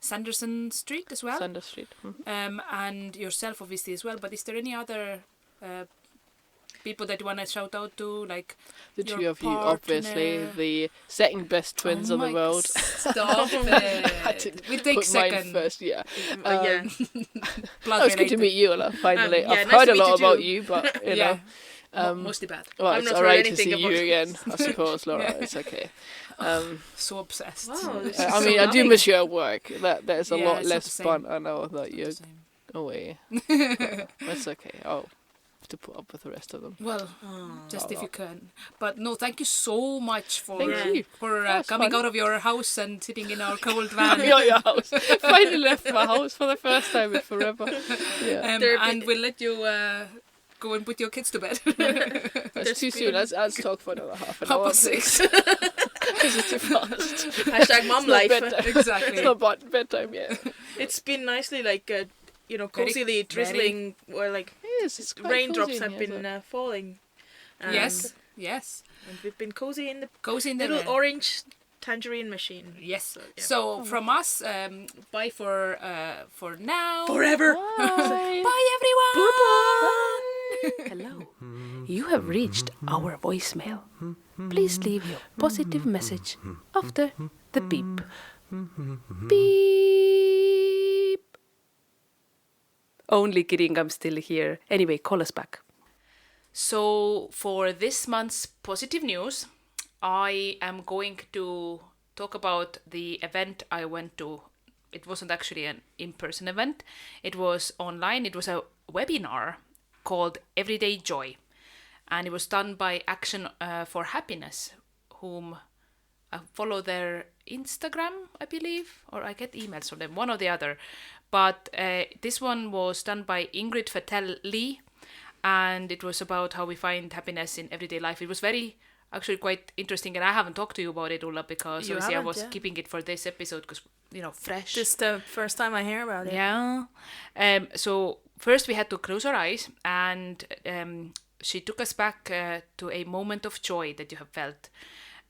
Sanderson Street as well. Sanders Street. Mhm. And yourself obviously as well. But is there any other people that you want to shout out to? Like The your two of you, obviously, partner? the second best twins of the world. Stop I it. did We take put mine second. first, yeah. Yeah. Blood Oh, it's good to related. meet you, Ella, finally. yeah, I've nice heard to a meet lot you about too. you, but, you Yeah. know. Mostly bad. Well, I've it's not heard alright to anything see you about- again, I suppose, Laura. Yeah. It's okay. So obsessed. Wow, this I is mean, so I do lovely. miss you at work. There's a Yeah, lot it's not less the same. fun, I know, that you're Same. away. But that's okay. I'll have to put up with the rest of them. Well, just if you can. But no, thank you so much for Thank you. for That was coming fun. out of your house and sitting in our cold van. Your house. Finally left my house for the first time in forever. Yeah. And we'll let you go and put your kids to bed. That's too soon. Let's talk for another half an Half hour. past six. This is too fast. Hashtag mom It's not life. bedtime. Exactly. It's not bedtime yet. It's been nicely like cozily drizzling, or like It's quite raindrops cozy in have here, been isn't it? falling. Yes. Yes. And we've been cozy in the Goes in the little van. orange tangerine machine. Yes. So, yeah. So from us, bye for now. Forever. Bye. Bye everyone. Hello. You have reached our voicemail. Please leave your positive message after the beep. Beep. Only kidding, I'm still here. Anyway, call us back. So for this month's positive news, I am going to talk about the event I went to. It wasn't actually an in-person event. It was online. It was a webinar called Everyday Joy. And it was done by Action for Happiness, whom I follow their Instagram, I believe, or I get emails from them, one or the other. But this one was done by Ingrid Fattel Lee, and it was about how we find happiness in everyday life. It was actually quite interesting, and I haven't talked to you about it, Ulla, because You obviously I haven't, was yeah. keeping it for this episode because, fresh. Just the first time I hear about it. Yeah. So first we had to close our eyes, and she took us back to a moment of joy that you have felt,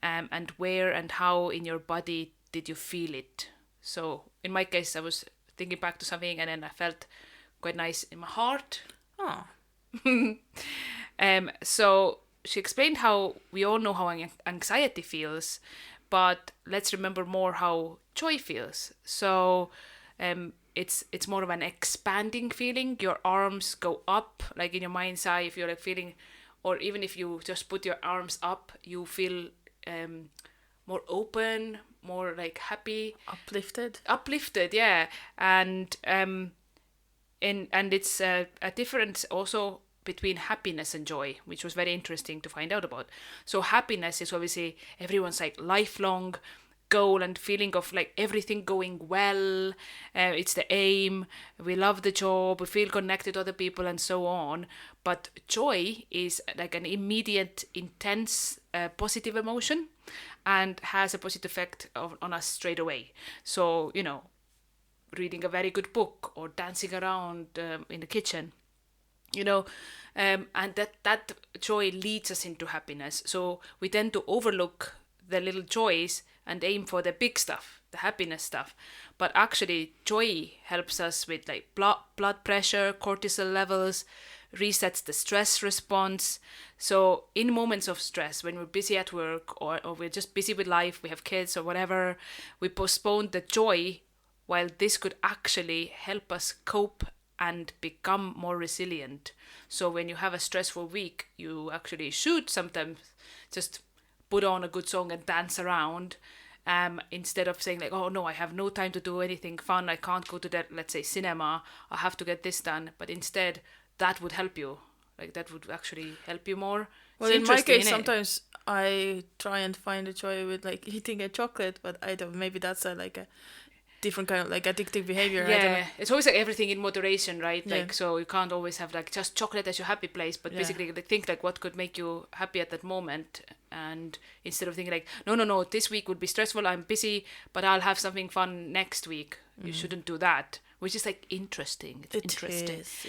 and where and how in your body did you feel it. So in my case, I was thinking back to something, and then I felt quite nice in my heart. Oh. So she explained how we all know how anxiety feels, but let's remember more how joy feels. So it's more of an expanding feeling. Your arms go up, like in your mind's eye, if you're like feeling, or even if you just put your arms up, you feel more open, more like happy, uplifted, yeah. And it's a difference also between happiness and joy, which was very interesting to find out about. So happiness is obviously everyone's like lifelong goal and feeling of like everything going well. It's the aim. We love the job. We feel connected to other people and so on. But joy is like an immediate, intense, positive emotion, and has a positive effect on us straight away. So, reading a very good book or dancing around in the kitchen, and that joy leads us into happiness. So we tend to overlook the little joys and aim for the big stuff, the happiness stuff. But actually, joy helps us with like blood pressure, cortisol levels, resets the stress response. So in moments of stress, when we're busy at work or we're just busy with life, we have kids or whatever, we postpone the joy, while this could actually help us cope and become more resilient. So when you have a stressful week, you actually should sometimes just put on a good song and dance around, instead of saying like, oh no, I have no time to do anything fun, I can't go to that, let's say, cinema, I have to get this done. But instead, that would help you. Like, that would actually help you more. Well, in my case, sometimes I try and find a joy with like eating a chocolate, but I don't, maybe that's like a different kind of like addictive behavior. Yeah, it's always like everything in moderation, right? Yeah. Like, so you can't always have like just chocolate as your happy place, but basically like, think like what could make you happy at that moment. And instead of thinking like, no, this week would be stressful, I'm busy, but I'll have something fun next week. You shouldn't do that, which is like interesting. It's interesting. Is,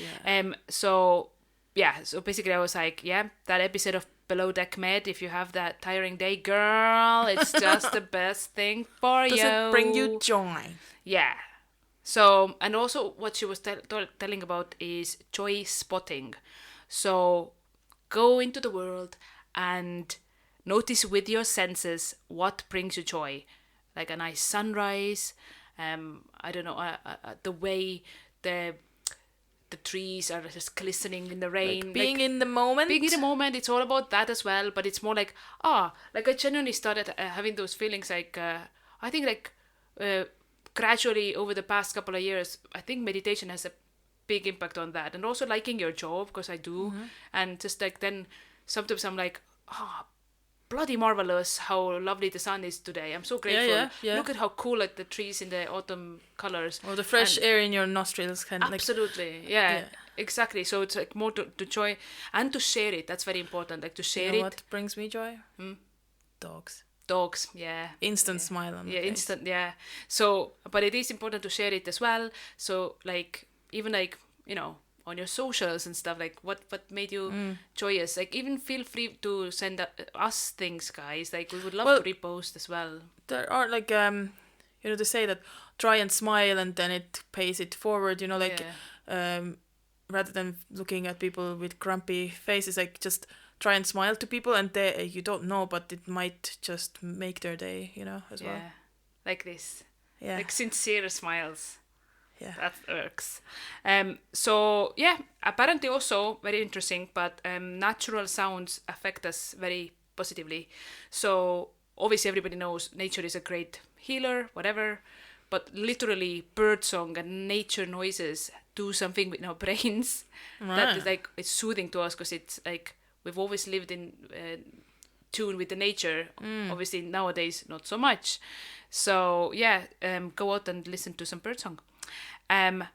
yeah. So basically I was like, that episode of Below Deck Med, if you have that tiring day, girl, it's just the best thing for you. Does it bring you joy? Yeah. So, and also what she was telling about is joy spotting. So go into the world and notice with your senses what brings you joy. Like a nice sunrise, I don't know, the way the trees are just glistening in the rain. Like being in the moment? Being in the moment, it's all about that as well, but it's more like, I genuinely started having those feelings like, I think like gradually over the past couple of years, I think meditation has a big impact on that. And also liking your job, because I do. Mm-hmm. And just like then sometimes I'm like, bloody marvelous how lovely the sun is today. I'm so grateful. Yeah. Look at how cool like the trees in the autumn colors. Or the fresh air in your nostrils kind of absolutely. Yeah, exactly. So it's like more to joy and to share it. That's very important. Like to share it. What brings me joy? Dogs, yeah. Instant smile on the face. Instant, yeah. So, but it is important to share it as well. So like, even like, on your socials and stuff, like what made you joyous, like even feel free to send us things, guys, like we would love to repost as well. There are like they say that try and smile and then it pays it forward, rather than looking at people with grumpy faces, like just try and smile to people, and you don't know, but it might just make their day, as well. Like this, like sincere smiles. Yeah, that works. So apparently also very interesting, but natural sounds affect us very positively. So obviously everybody knows nature is a great healer, whatever, but literally birdsong and nature noises do something with our brains. That is like, it's soothing to us, because it's like we've always lived in tune with the nature. Obviously nowadays not so much. So go out and listen to some birdsong. And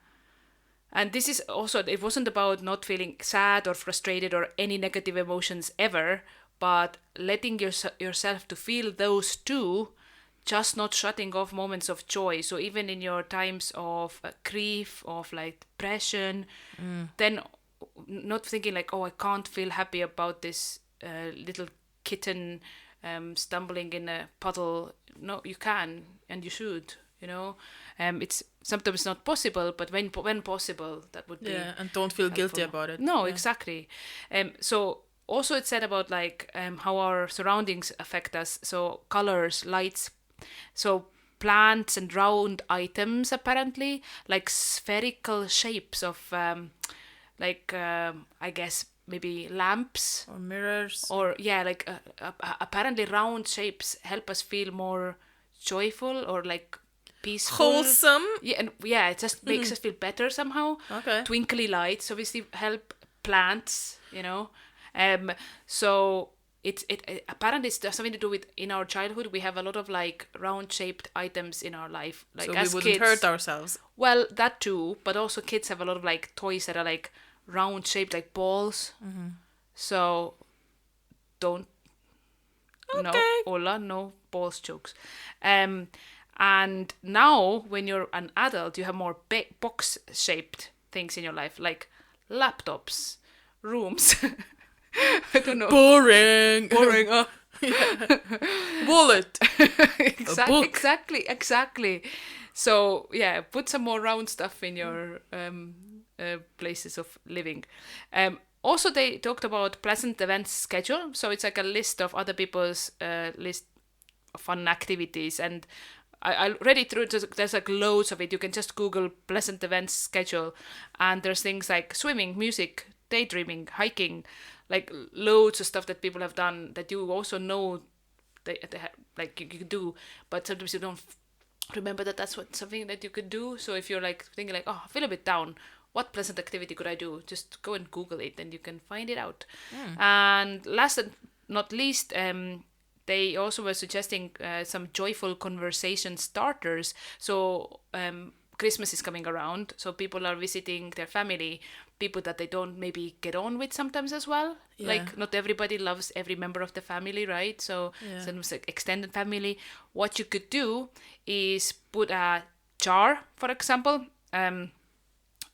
this is also, it wasn't about not feeling sad or frustrated or any negative emotions ever, but letting yourself to feel those too, just not shutting off moments of joy. So even in your times of grief, of like depression, then not thinking like, I can't feel happy about this little kitten stumbling in a puddle. No, you can, and you should. It's sometimes not possible, but when possible, that would be and don't feel helpful. Guilty about it. No, exactly. So also it said about like how our surroundings affect us. So colors, lights, so plants and round items apparently, like spherical shapes of I guess maybe lamps or mirrors, or apparently round shapes help us feel more joyful or like peaceful, wholesome. It just makes us feel better somehow. Okay. Twinkly lights obviously help plants, So it apparently it's something to do with in our childhood we have a lot of like round shaped items in our life, like So we as wouldn't kids. hurt ourselves. Well, that too, but also kids have a lot of like toys that are like round shaped like balls. So don't no Okay. Ola, no balls jokes. And now when you're an adult you have more box shaped things in your life, like laptops, rooms. I don't know. Boring. Boring. Wallet. book. Exactly. So yeah, put some more round stuff in your places of living. Also, they talked about pleasant events schedule. So it's like a list of other people's list of fun activities, and I read it through. There's like loads of it. You can just Google pleasant events schedule, and there's things like swimming, music, daydreaming, hiking, like loads of stuff that people have done that you also know like you can do, but sometimes you don't remember that that's something that you could do. So if you're like thinking like, oh, I feel a bit down, what pleasant activity could I do? Just go and Google it and you can find it out. And last but not least, they also were suggesting some joyful conversation starters. So Christmas is coming around, so people are visiting their family, people that they don't maybe get on with sometimes as well. Yeah. Like not everybody loves every member of the family, right? So sometimes like extended family. What you could do is put a jar, for example, and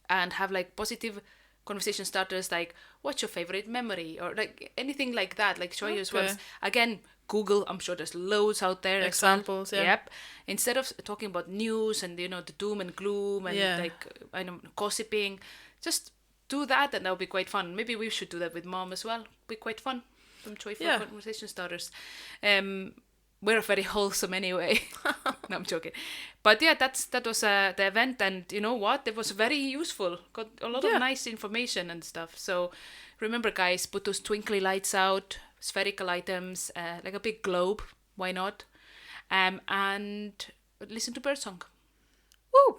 have like positive conversation starters, like what's your favorite memory, or like anything like that, like joyous Okay. ones. Again, Google, I'm sure there's loads out there. Examples, as well. yeah. Yep. Instead of talking about news and the doom and gloom and like I know gossiping, just do that, and that'll be quite fun. Maybe we should do that with Mom as well. Be quite fun. Some joyful conversation starters. We're very wholesome anyway. No, I'm joking. But yeah, that was the event, and you know what? It was very useful. Got a lot of nice information and stuff. So remember, guys, put those twinkly lights out, spherical items, like a big globe. Why not? And listen to birdsong. Woo!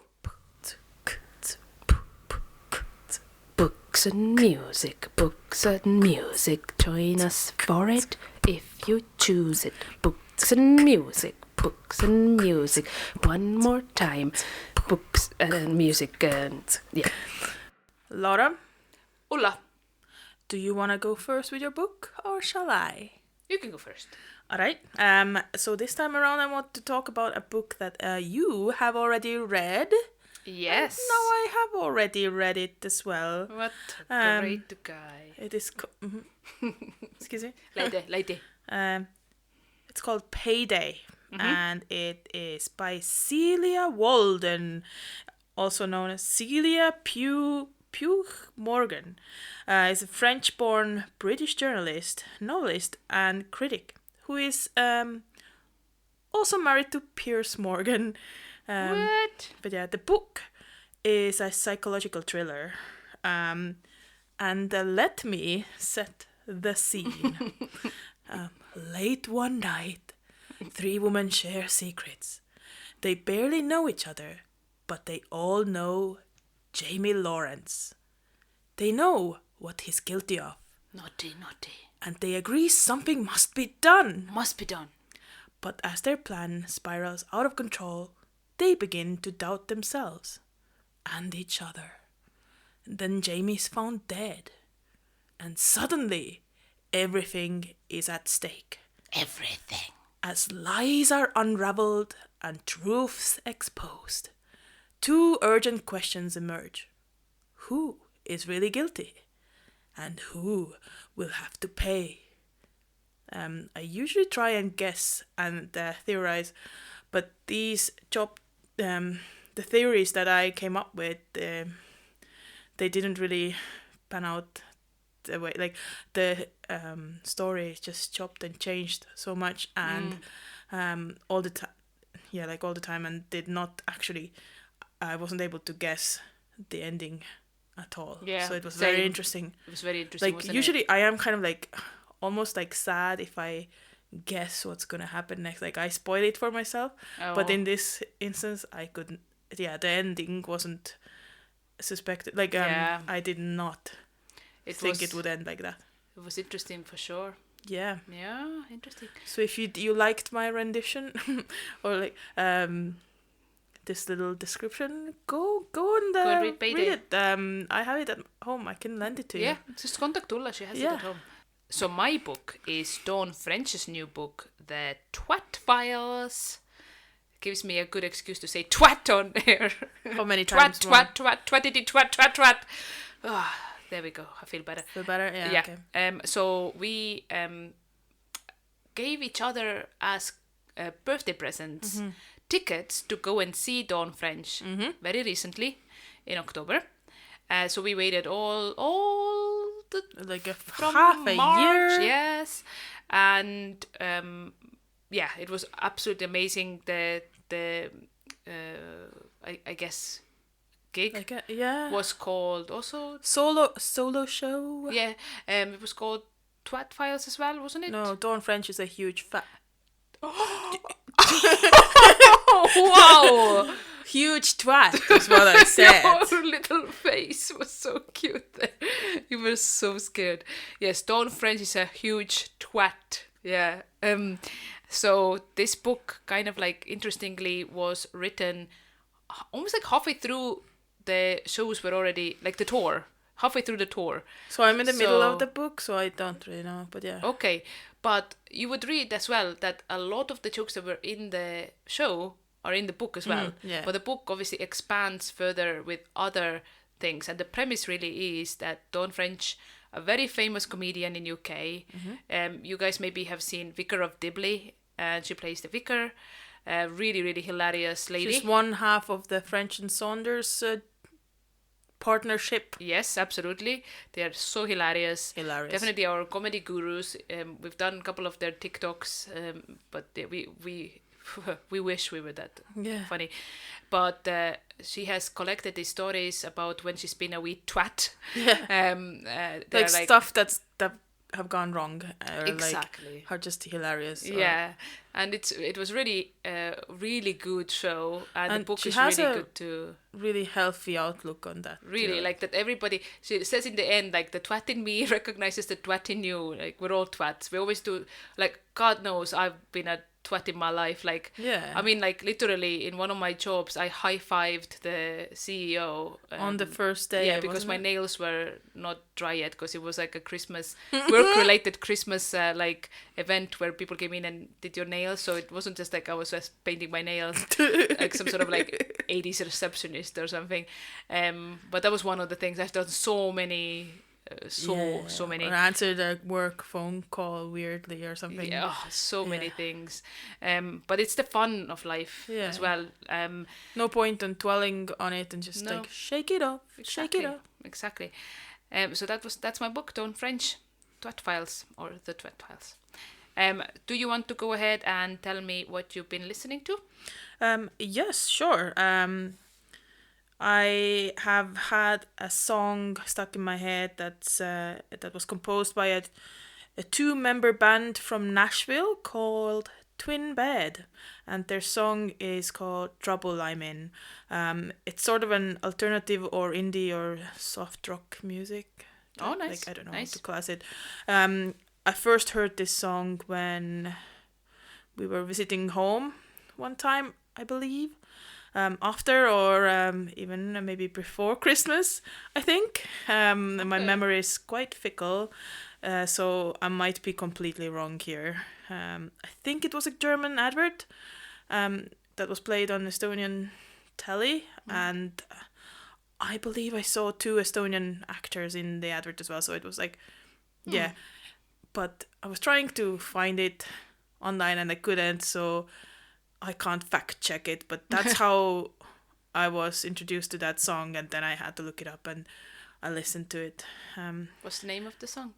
Books and music, books and music. Join us for it if you choose it. Books and music, books and music. One more time. Books and music and yeah. Laura, Ulla, do you want to go first with your book, or shall I? you can go first. All right. So this time around, I want to talk about a book that you have already read. Yes. No, I have already read it as well. What a great guy. It is. Excuse me. Lady. It's called Payday, and it is by Celia Walden, also known as Celia Pugh Morgan. Is a French-born British journalist, novelist, and critic who is also married to Piers Morgan. What? But yeah, the book is a psychological thriller. And let me set the scene. Late one night, 3 women share secrets. They barely know each other, but they all know Jamie Lawrence. They know what he's guilty of, Naughty. and they agree something must be done. Must be done. But as their plan spirals out of control, they begin to doubt themselves and each other. Then Jamie's found dead, and suddenly everything is at stake. Everything. As lies are unraveled and truths exposed, 2 urgent questions emerge. Who is really guilty? And who will have to pay? I usually try and guess and theorize, but these the theories that I came up with, they didn't really pan out the way. Like the story just chopped and changed so much, and all the time, all the time, and did not actually. I wasn't able to guess the ending at all. Yeah, so it was same. very interesting. It was very interesting. Like wasn't usually, I am kind of like almost like sad if I guess what's gonna happen next. Like I spoil it for myself, but in this instance, I couldn't. Yeah, the ending wasn't suspected. Like I did not think it would end like that. It was interesting for sure. Yeah. Yeah, interesting. So if you liked my rendition, or like this little description, go and and read it. I have it at home. I can lend it to Yeah, you. just contact Ulla. She has it Yeah. at home. So my book is Dawn French's new book, The Twat Files. Gives me a good excuse to say twat on air. How many Twat, times more? twatity, twat. Ah, there we go. I feel better. Feel better? Yeah. Yeah. Okay. So we gave each other as birthday presents tickets to go and see Dawn French very recently in October. So we waited all the Like from half a March, year. yes, and yeah, it was absolutely amazing. The I guess gig Like yeah. was called also Solo show. yeah, it was called Twat Files as well, wasn't it? No, Dawn French is a huge Wow. huge twat is what I said. Your little face was so cute there. You were so scared. Yes, Dawn French is a huge twat. Yeah. So this book kind of like interestingly was written almost like halfway through the shows were already like the tour. Halfway through the tour. So I'm in the middle So- of the book, so I don't really know, but yeah. Okay. But you would read as well that a lot of the jokes that were in the show are in the book as well. yeah. But the book obviously expands further with other things. And the premise really is that Dawn French, a very famous comedian in UK, you guys maybe have seen Vicar of Dibley, and she plays the vicar. Really, really hilarious lady. She's one half of the French and Saunders partnership. Yes, absolutely. They are so hilarious. Hilarious. Definitely our comedy gurus. We've done a couple of their TikToks, but we wish we were that Yeah. funny. But she has collected these stories about when she's been a wee twat. Yeah. They're Like stuff that have gone wrong. Or Exactly. Like, are just hilarious. Yeah, and it was really really good show, and the And book she is has really a- good too. Really healthy outlook on that. Really, too. like that everybody, she says in the end, like the twat in me recognizes the twat in you. Like we're all twats. We always do, like God knows I've been a twat in my life. Like, Yeah. I mean, like literally in one of my jobs, I high-fived the CEO. On the first day. Yeah, because wasn't my it? nails were not dry yet, because it was like a Christmas, work-related Christmas like event where people came in and did your nails. So it wasn't just like I was just painting my nails, like some sort of like 80s receptionist or something. But that was one of the things. I've done so many, so many. Or answered a work phone call weirdly or something. Yeah, so many Yeah. things. But it's the fun of life Yeah. as well. No point in dwelling on it and just No. like shake it off, shake it off. Exactly. So that's my book, Dawn French, Twat Files, or The Twat Files. Do you want to go ahead and tell me what you've been listening to? Yes, sure. I have had a song stuck in my head that was composed by a 2-member band from Nashville called Twin Bed, and their song is called Trouble I'm In. It's sort of an alternative or indie or soft rock music. Oh, nice. Like, I don't know Nice. how to class it. I first heard this song when we were visiting home one time, I believe. After or even maybe before Christmas, I think. My Okay. memory is quite fickle, so I might be completely wrong here. I think it was a German advert that was played on Estonian telly, and I believe I saw 2 Estonian actors in the advert as well, so it was like, yeah. But I was trying to find it online and I couldn't, so I can't fact check it, but that's how I was introduced to that song, and then I had to look it up and I listened to it. What's the name of the song?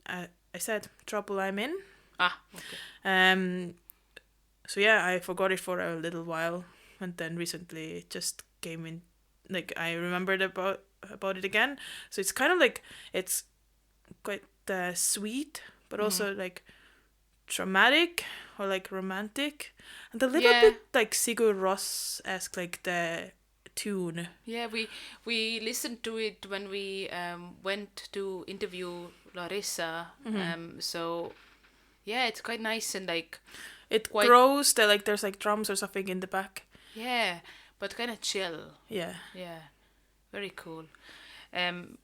I said Trouble I'm In. Ah, okay. So yeah, I forgot it for a little while, and then recently it just came in. Like I remembered about it again. So it's kind of like it's quite sweet, but also like dramatic or like romantic, and a little Yeah. bit like Sigur Rós-esque, like the tune. Yeah, we listened to it when we went to interview Larissa. So yeah, it's quite nice and like It quite- grows. There's like drums or something in the back. yeah, but kind of chill. Yeah. Yeah, very cool.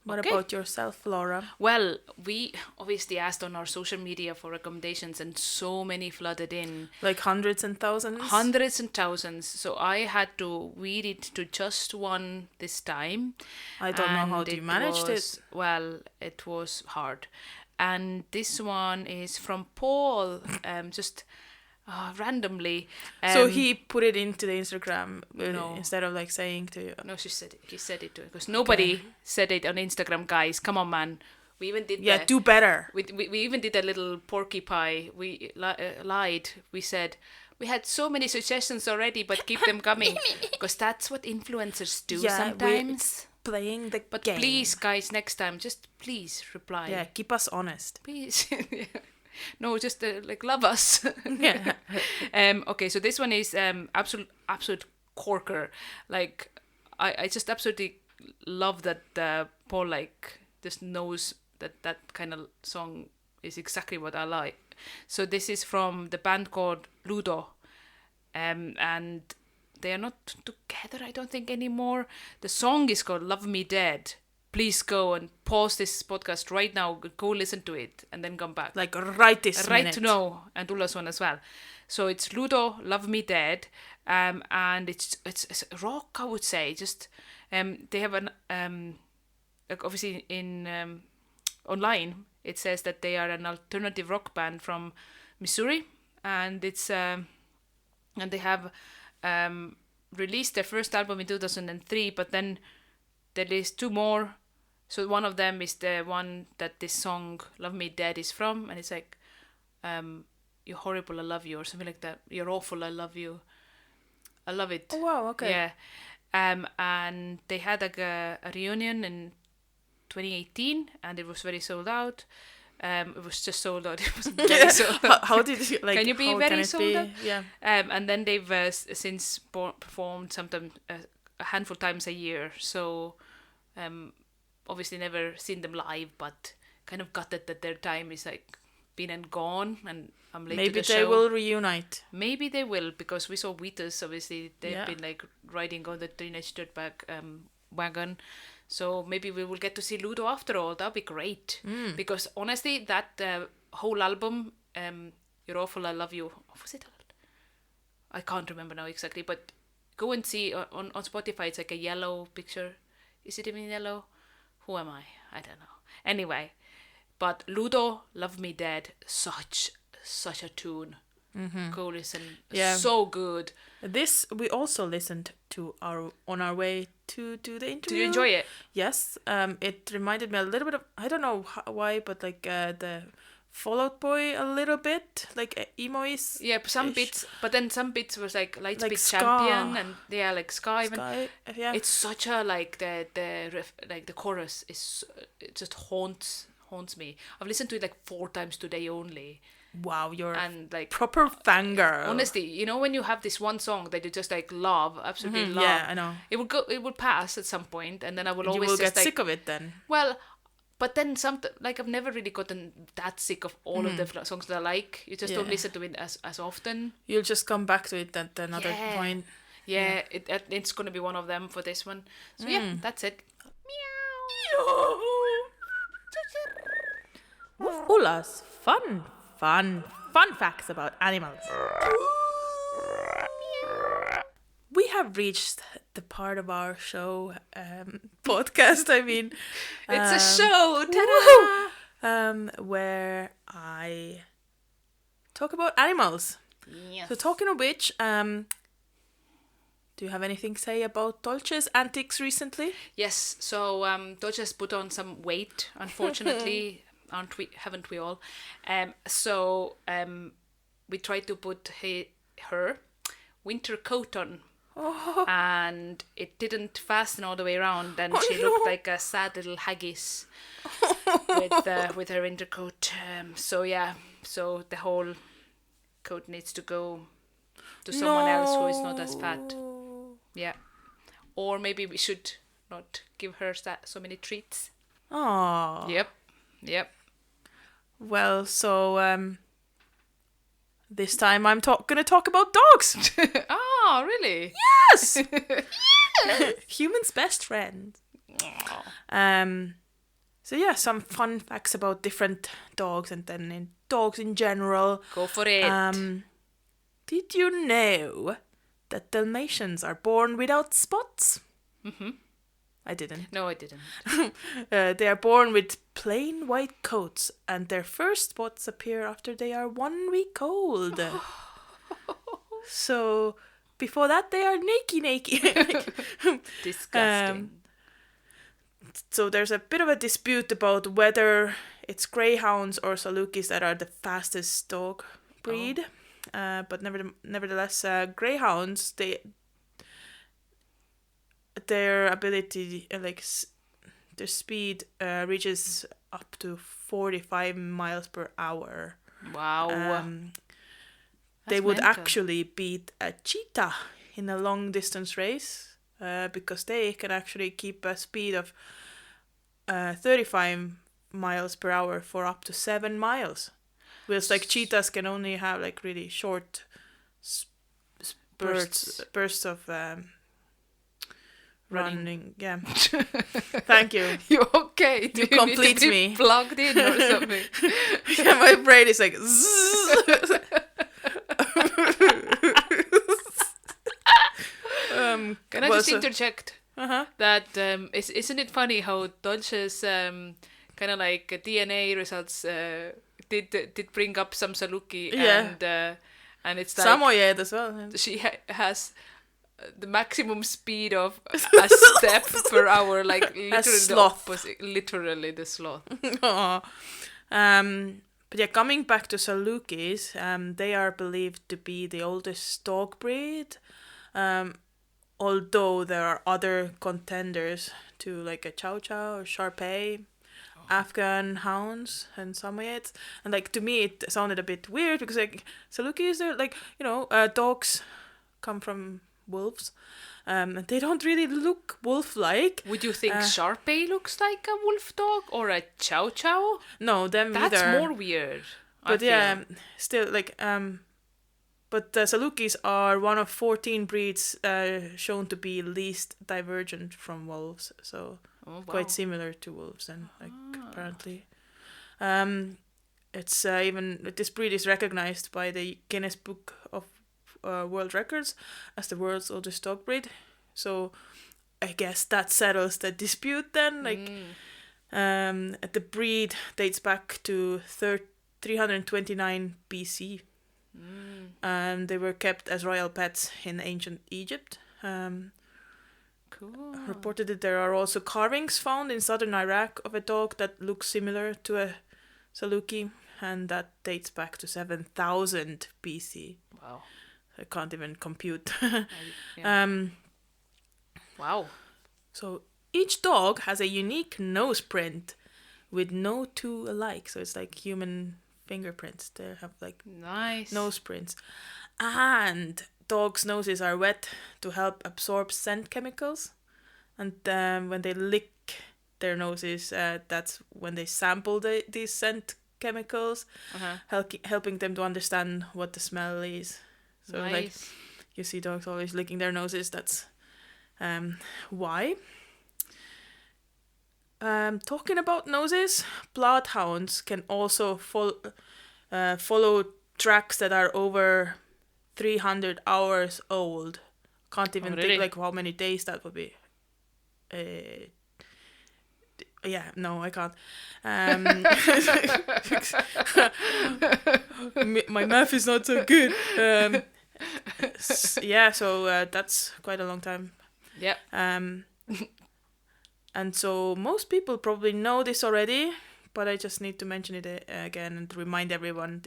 What okay. about yourself, Laura? Well, we obviously asked on our social media for recommendations, and so many flooded in. Like hundreds and thousands? Hundreds and thousands. So I had to weed it to just one this time. I don't know how And you managed it. Well, it was hard. And this one is from Paul, just randomly. So he put it into the Instagram No. instead of like saying to you. No, he said it to it because nobody said it on Instagram, guys. Come on, man. We even did Yeah, do better. we even did a little porky pie. We lied. We said we had so many suggestions already, but keep them coming because that's what influencers do sometimes. Playing the But game. please, guys, next time, just please reply. Yeah, keep us honest. Please. No, just like love us. Yeah. Okay, so this one is absolute corker. Like I just absolutely love that Paul like just knows that kind of song is exactly what I like. So this is from the band called Ludo, and they are not together, I don't think, anymore. The song is called Love Me Dead. Please go and pause this podcast right now, go listen to it, and then come back. Like right this Right minute. to know, and Ulla's one as well. So it's Ludo, Love Me Dead, and it's rock, I would say. Just they have an like obviously in online it says that they are an alternative rock band from Missouri, and it's and they have released their first album in 2003, but then they released two more. So one of them is the one that this song Love Me Dead is from, and it's like you're horrible, I love you, or something like that. You're awful, I love you. I love it. Oh, wow, okay. Yeah. And they had like a reunion in 2018, and it was very sold out. It was just sold out. It was very sold out. How did you like? Can you be how very can it sold be? out? Yeah. And then they've since performed sometimes a handful times a year. So obviously never seen them live, but kind of got that their time is like been and gone, and I'm late Maybe to the they show. will reunite. Maybe they will, because we saw Wheatus, obviously they've Yeah. been like riding on the Teenage Dirtbag wagon. So maybe we will get to see Ludo after all. That'd be great. Because honestly, that whole album, You're Awful, I Love You. What was it? I can't remember now exactly, but go and see on Spotify. It's like a yellow picture. Is it even yellow? Who am I? I don't know. Anyway, but Ludo, Love Me Dead, such a tune. Go listen. Yeah. So good. This we also listened to on our way to do the interview. Did you enjoy it? Yes. It reminded me a little bit of, I don't know why, but like the Fall Out Boy a little bit, like emo-ish. Yeah, some bits, but then some bits was like Like Lightspeed ska. Champion, and yeah, like ska even. Sky, yeah. It's such a like the riff, like the chorus is, it just haunts me. I've listened to it like 4 times today only, Wow, you're and like proper fangirl. honestly, you know, when you have this one song that you just like love, absolutely love. Yeah, I know. It will pass at some point, and then I will You always will just get like, sick of it then. well, but then like I've never really gotten that sick of all of the songs that I like. You just don't Yeah. listen to it as often. You'll just come back to it at another Yeah. point. Yeah, it's gonna be one of them for this one. So yeah, that's it. Ulla's fun facts about animals. We have reached the part of our show, podcast, I mean. It's a show! Ta-da! Where I talk about animals. Yes. So talking of which, do you have anything to say about Dolce's antics recently? Yes, so Dolce has put on some weight, unfortunately. Haven't we all? So we tried to put her winter coat on. And it didn't fasten all the way around, and she looked like a sad little haggis with her winter coat. So the whole coat needs to go to someone else who is not as fat. Yeah, or maybe we should not give her so many treats. Oh. Yep. Well, so this time I'm gonna talk about dogs. Oh, really? Yes, humans' best friend. So yeah, some fun facts about different dogs, and then dogs in general. Go for it. Did you know that Dalmatians are born without spots? Mm-hmm. I didn't. No, I didn't. They are born with plain white coats, and their first spots appear after they are 1 week old. So before that, they are naked. Disgusting. So there's a bit of a dispute about whether it's greyhounds or salukis that are the fastest dog breed. But nevertheless, greyhounds, their ability, their speed reaches up to 45 miles per hour. Wow. They would mental. actually beat a cheetah in a long distance race because they can actually keep a speed of 35 miles per hour for up to 7 miles. Whereas cheetahs can only have really short bursts of running. Yeah. Thank you. You okay? Do You need complete to be me. plugged in or something? Yeah, my brain is like zzz. Can I well, just so- interject Uh-huh. that isn't it funny how Dolce's kind of DNA results did bring up some Saluki Yeah. and it's like Samoyed as well. she has the maximum speed of a step per hour, literally the sloth. opposite, literally the sloth. Aw. But yeah, coming back to Salukis, they are believed to be the oldest dog breed. Although there are other contenders to a Chow Chow or Shar-Pei, Afghan hounds and Samoyeds. And to me it sounded a bit weird because Salukis are dogs come from wolves. And they don't really look wolf-like. Would you think Shar-Pei looks like a wolf dog or a Chow Chow? No, them That's either. more weird. But yeah, still but Salukis are one of 14 breeds shown to be least divergent from wolves, so quite similar to wolves. And apparently, it's even this breed is recognized by the Guinness Book of World Records as the world's oldest dog breed. So I guess that settles the dispute then. The breed dates back to 329 BC. And they were kept as royal pets in ancient Egypt. Cool. Reported there are also carvings found in southern Iraq of a dog that looks similar to a Saluki, and that dates back to 7000 BC. Wow. I can't even compute. Yeah. Wow. So each dog has a unique nose print with no two alike. So it's like human fingerprints. They have Nice. nose prints. And dogs' noses are wet to help absorb scent chemicals. And when they lick their noses, that's when they sample these scent chemicals, helping them to understand what the smell is. So Nice. you see dogs always licking their noses. That's why. Talking about noses, bloodhounds can also follow tracks that are over 300 hours old. Can't even really? think how many days that would be. Yeah, no, I can't. My math is not so good. Yeah, so that's quite a long time. Yeah. And so most people probably know this already, but I just need to mention it again and to remind everyone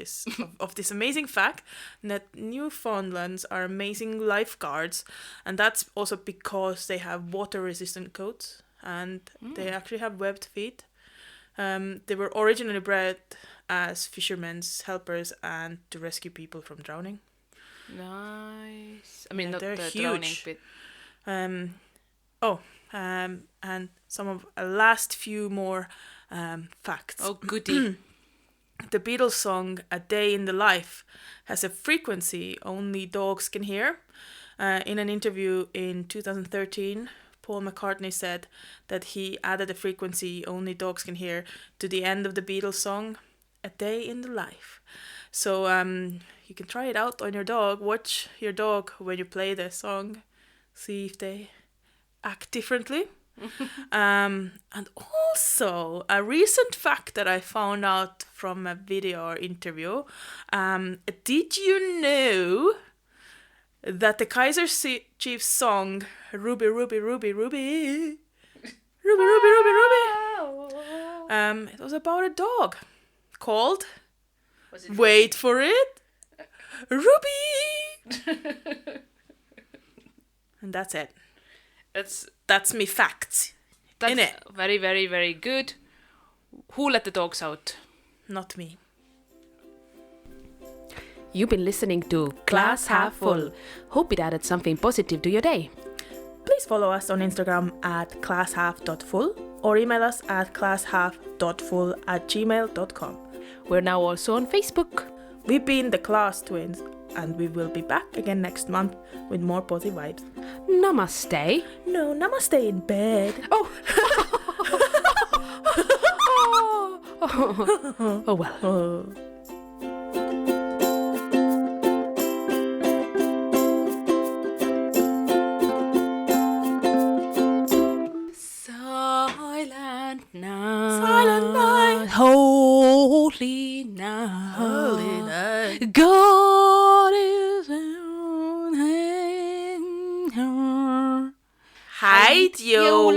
of this amazing fact that Newfoundlands are amazing lifeguards, and that's also because they have water-resistant coats and they actually have webbed feet. They were originally bred as fishermen's helpers and to rescue people from drowning. Nice. I mean, not they're the drowning huge. bit. And some of last few more facts. Oh, goody. the Beatles song "A Day in the Life" has a frequency only dogs can hear. In an interview in 2013, Paul McCartney said that he added a frequency only dogs can hear to the end of the Beatles song "A Day in the Life." So you can try it out on your dog. Watch your dog when you play the song. See if they act differently. And also, a recent fact that I found out from a video or interview. Did you know that the Kaiser Chiefs song "Ruby, Ruby, Ruby, Ruby, Ruby, Ruby, Ruby, Ruby," it was about a dog called, wait for it, Ruby. And that's it. That's me facts. That's Innit? very, very, very good. Who let the dogs out? Not me. You've been listening to Glass Half Full. Hope it added something positive to your day. Please follow us on Instagram at classhalf.full or email us at classhalf.full@gmail.com. We're now also on Facebook. We've been the Klaas twins, and we will be back again next month with more positive vibes. Namaste. No, namaste in bed. Oh. Oh well. Oh. Silent night. Silent night. Holy night. Holy night. God is in Hide you,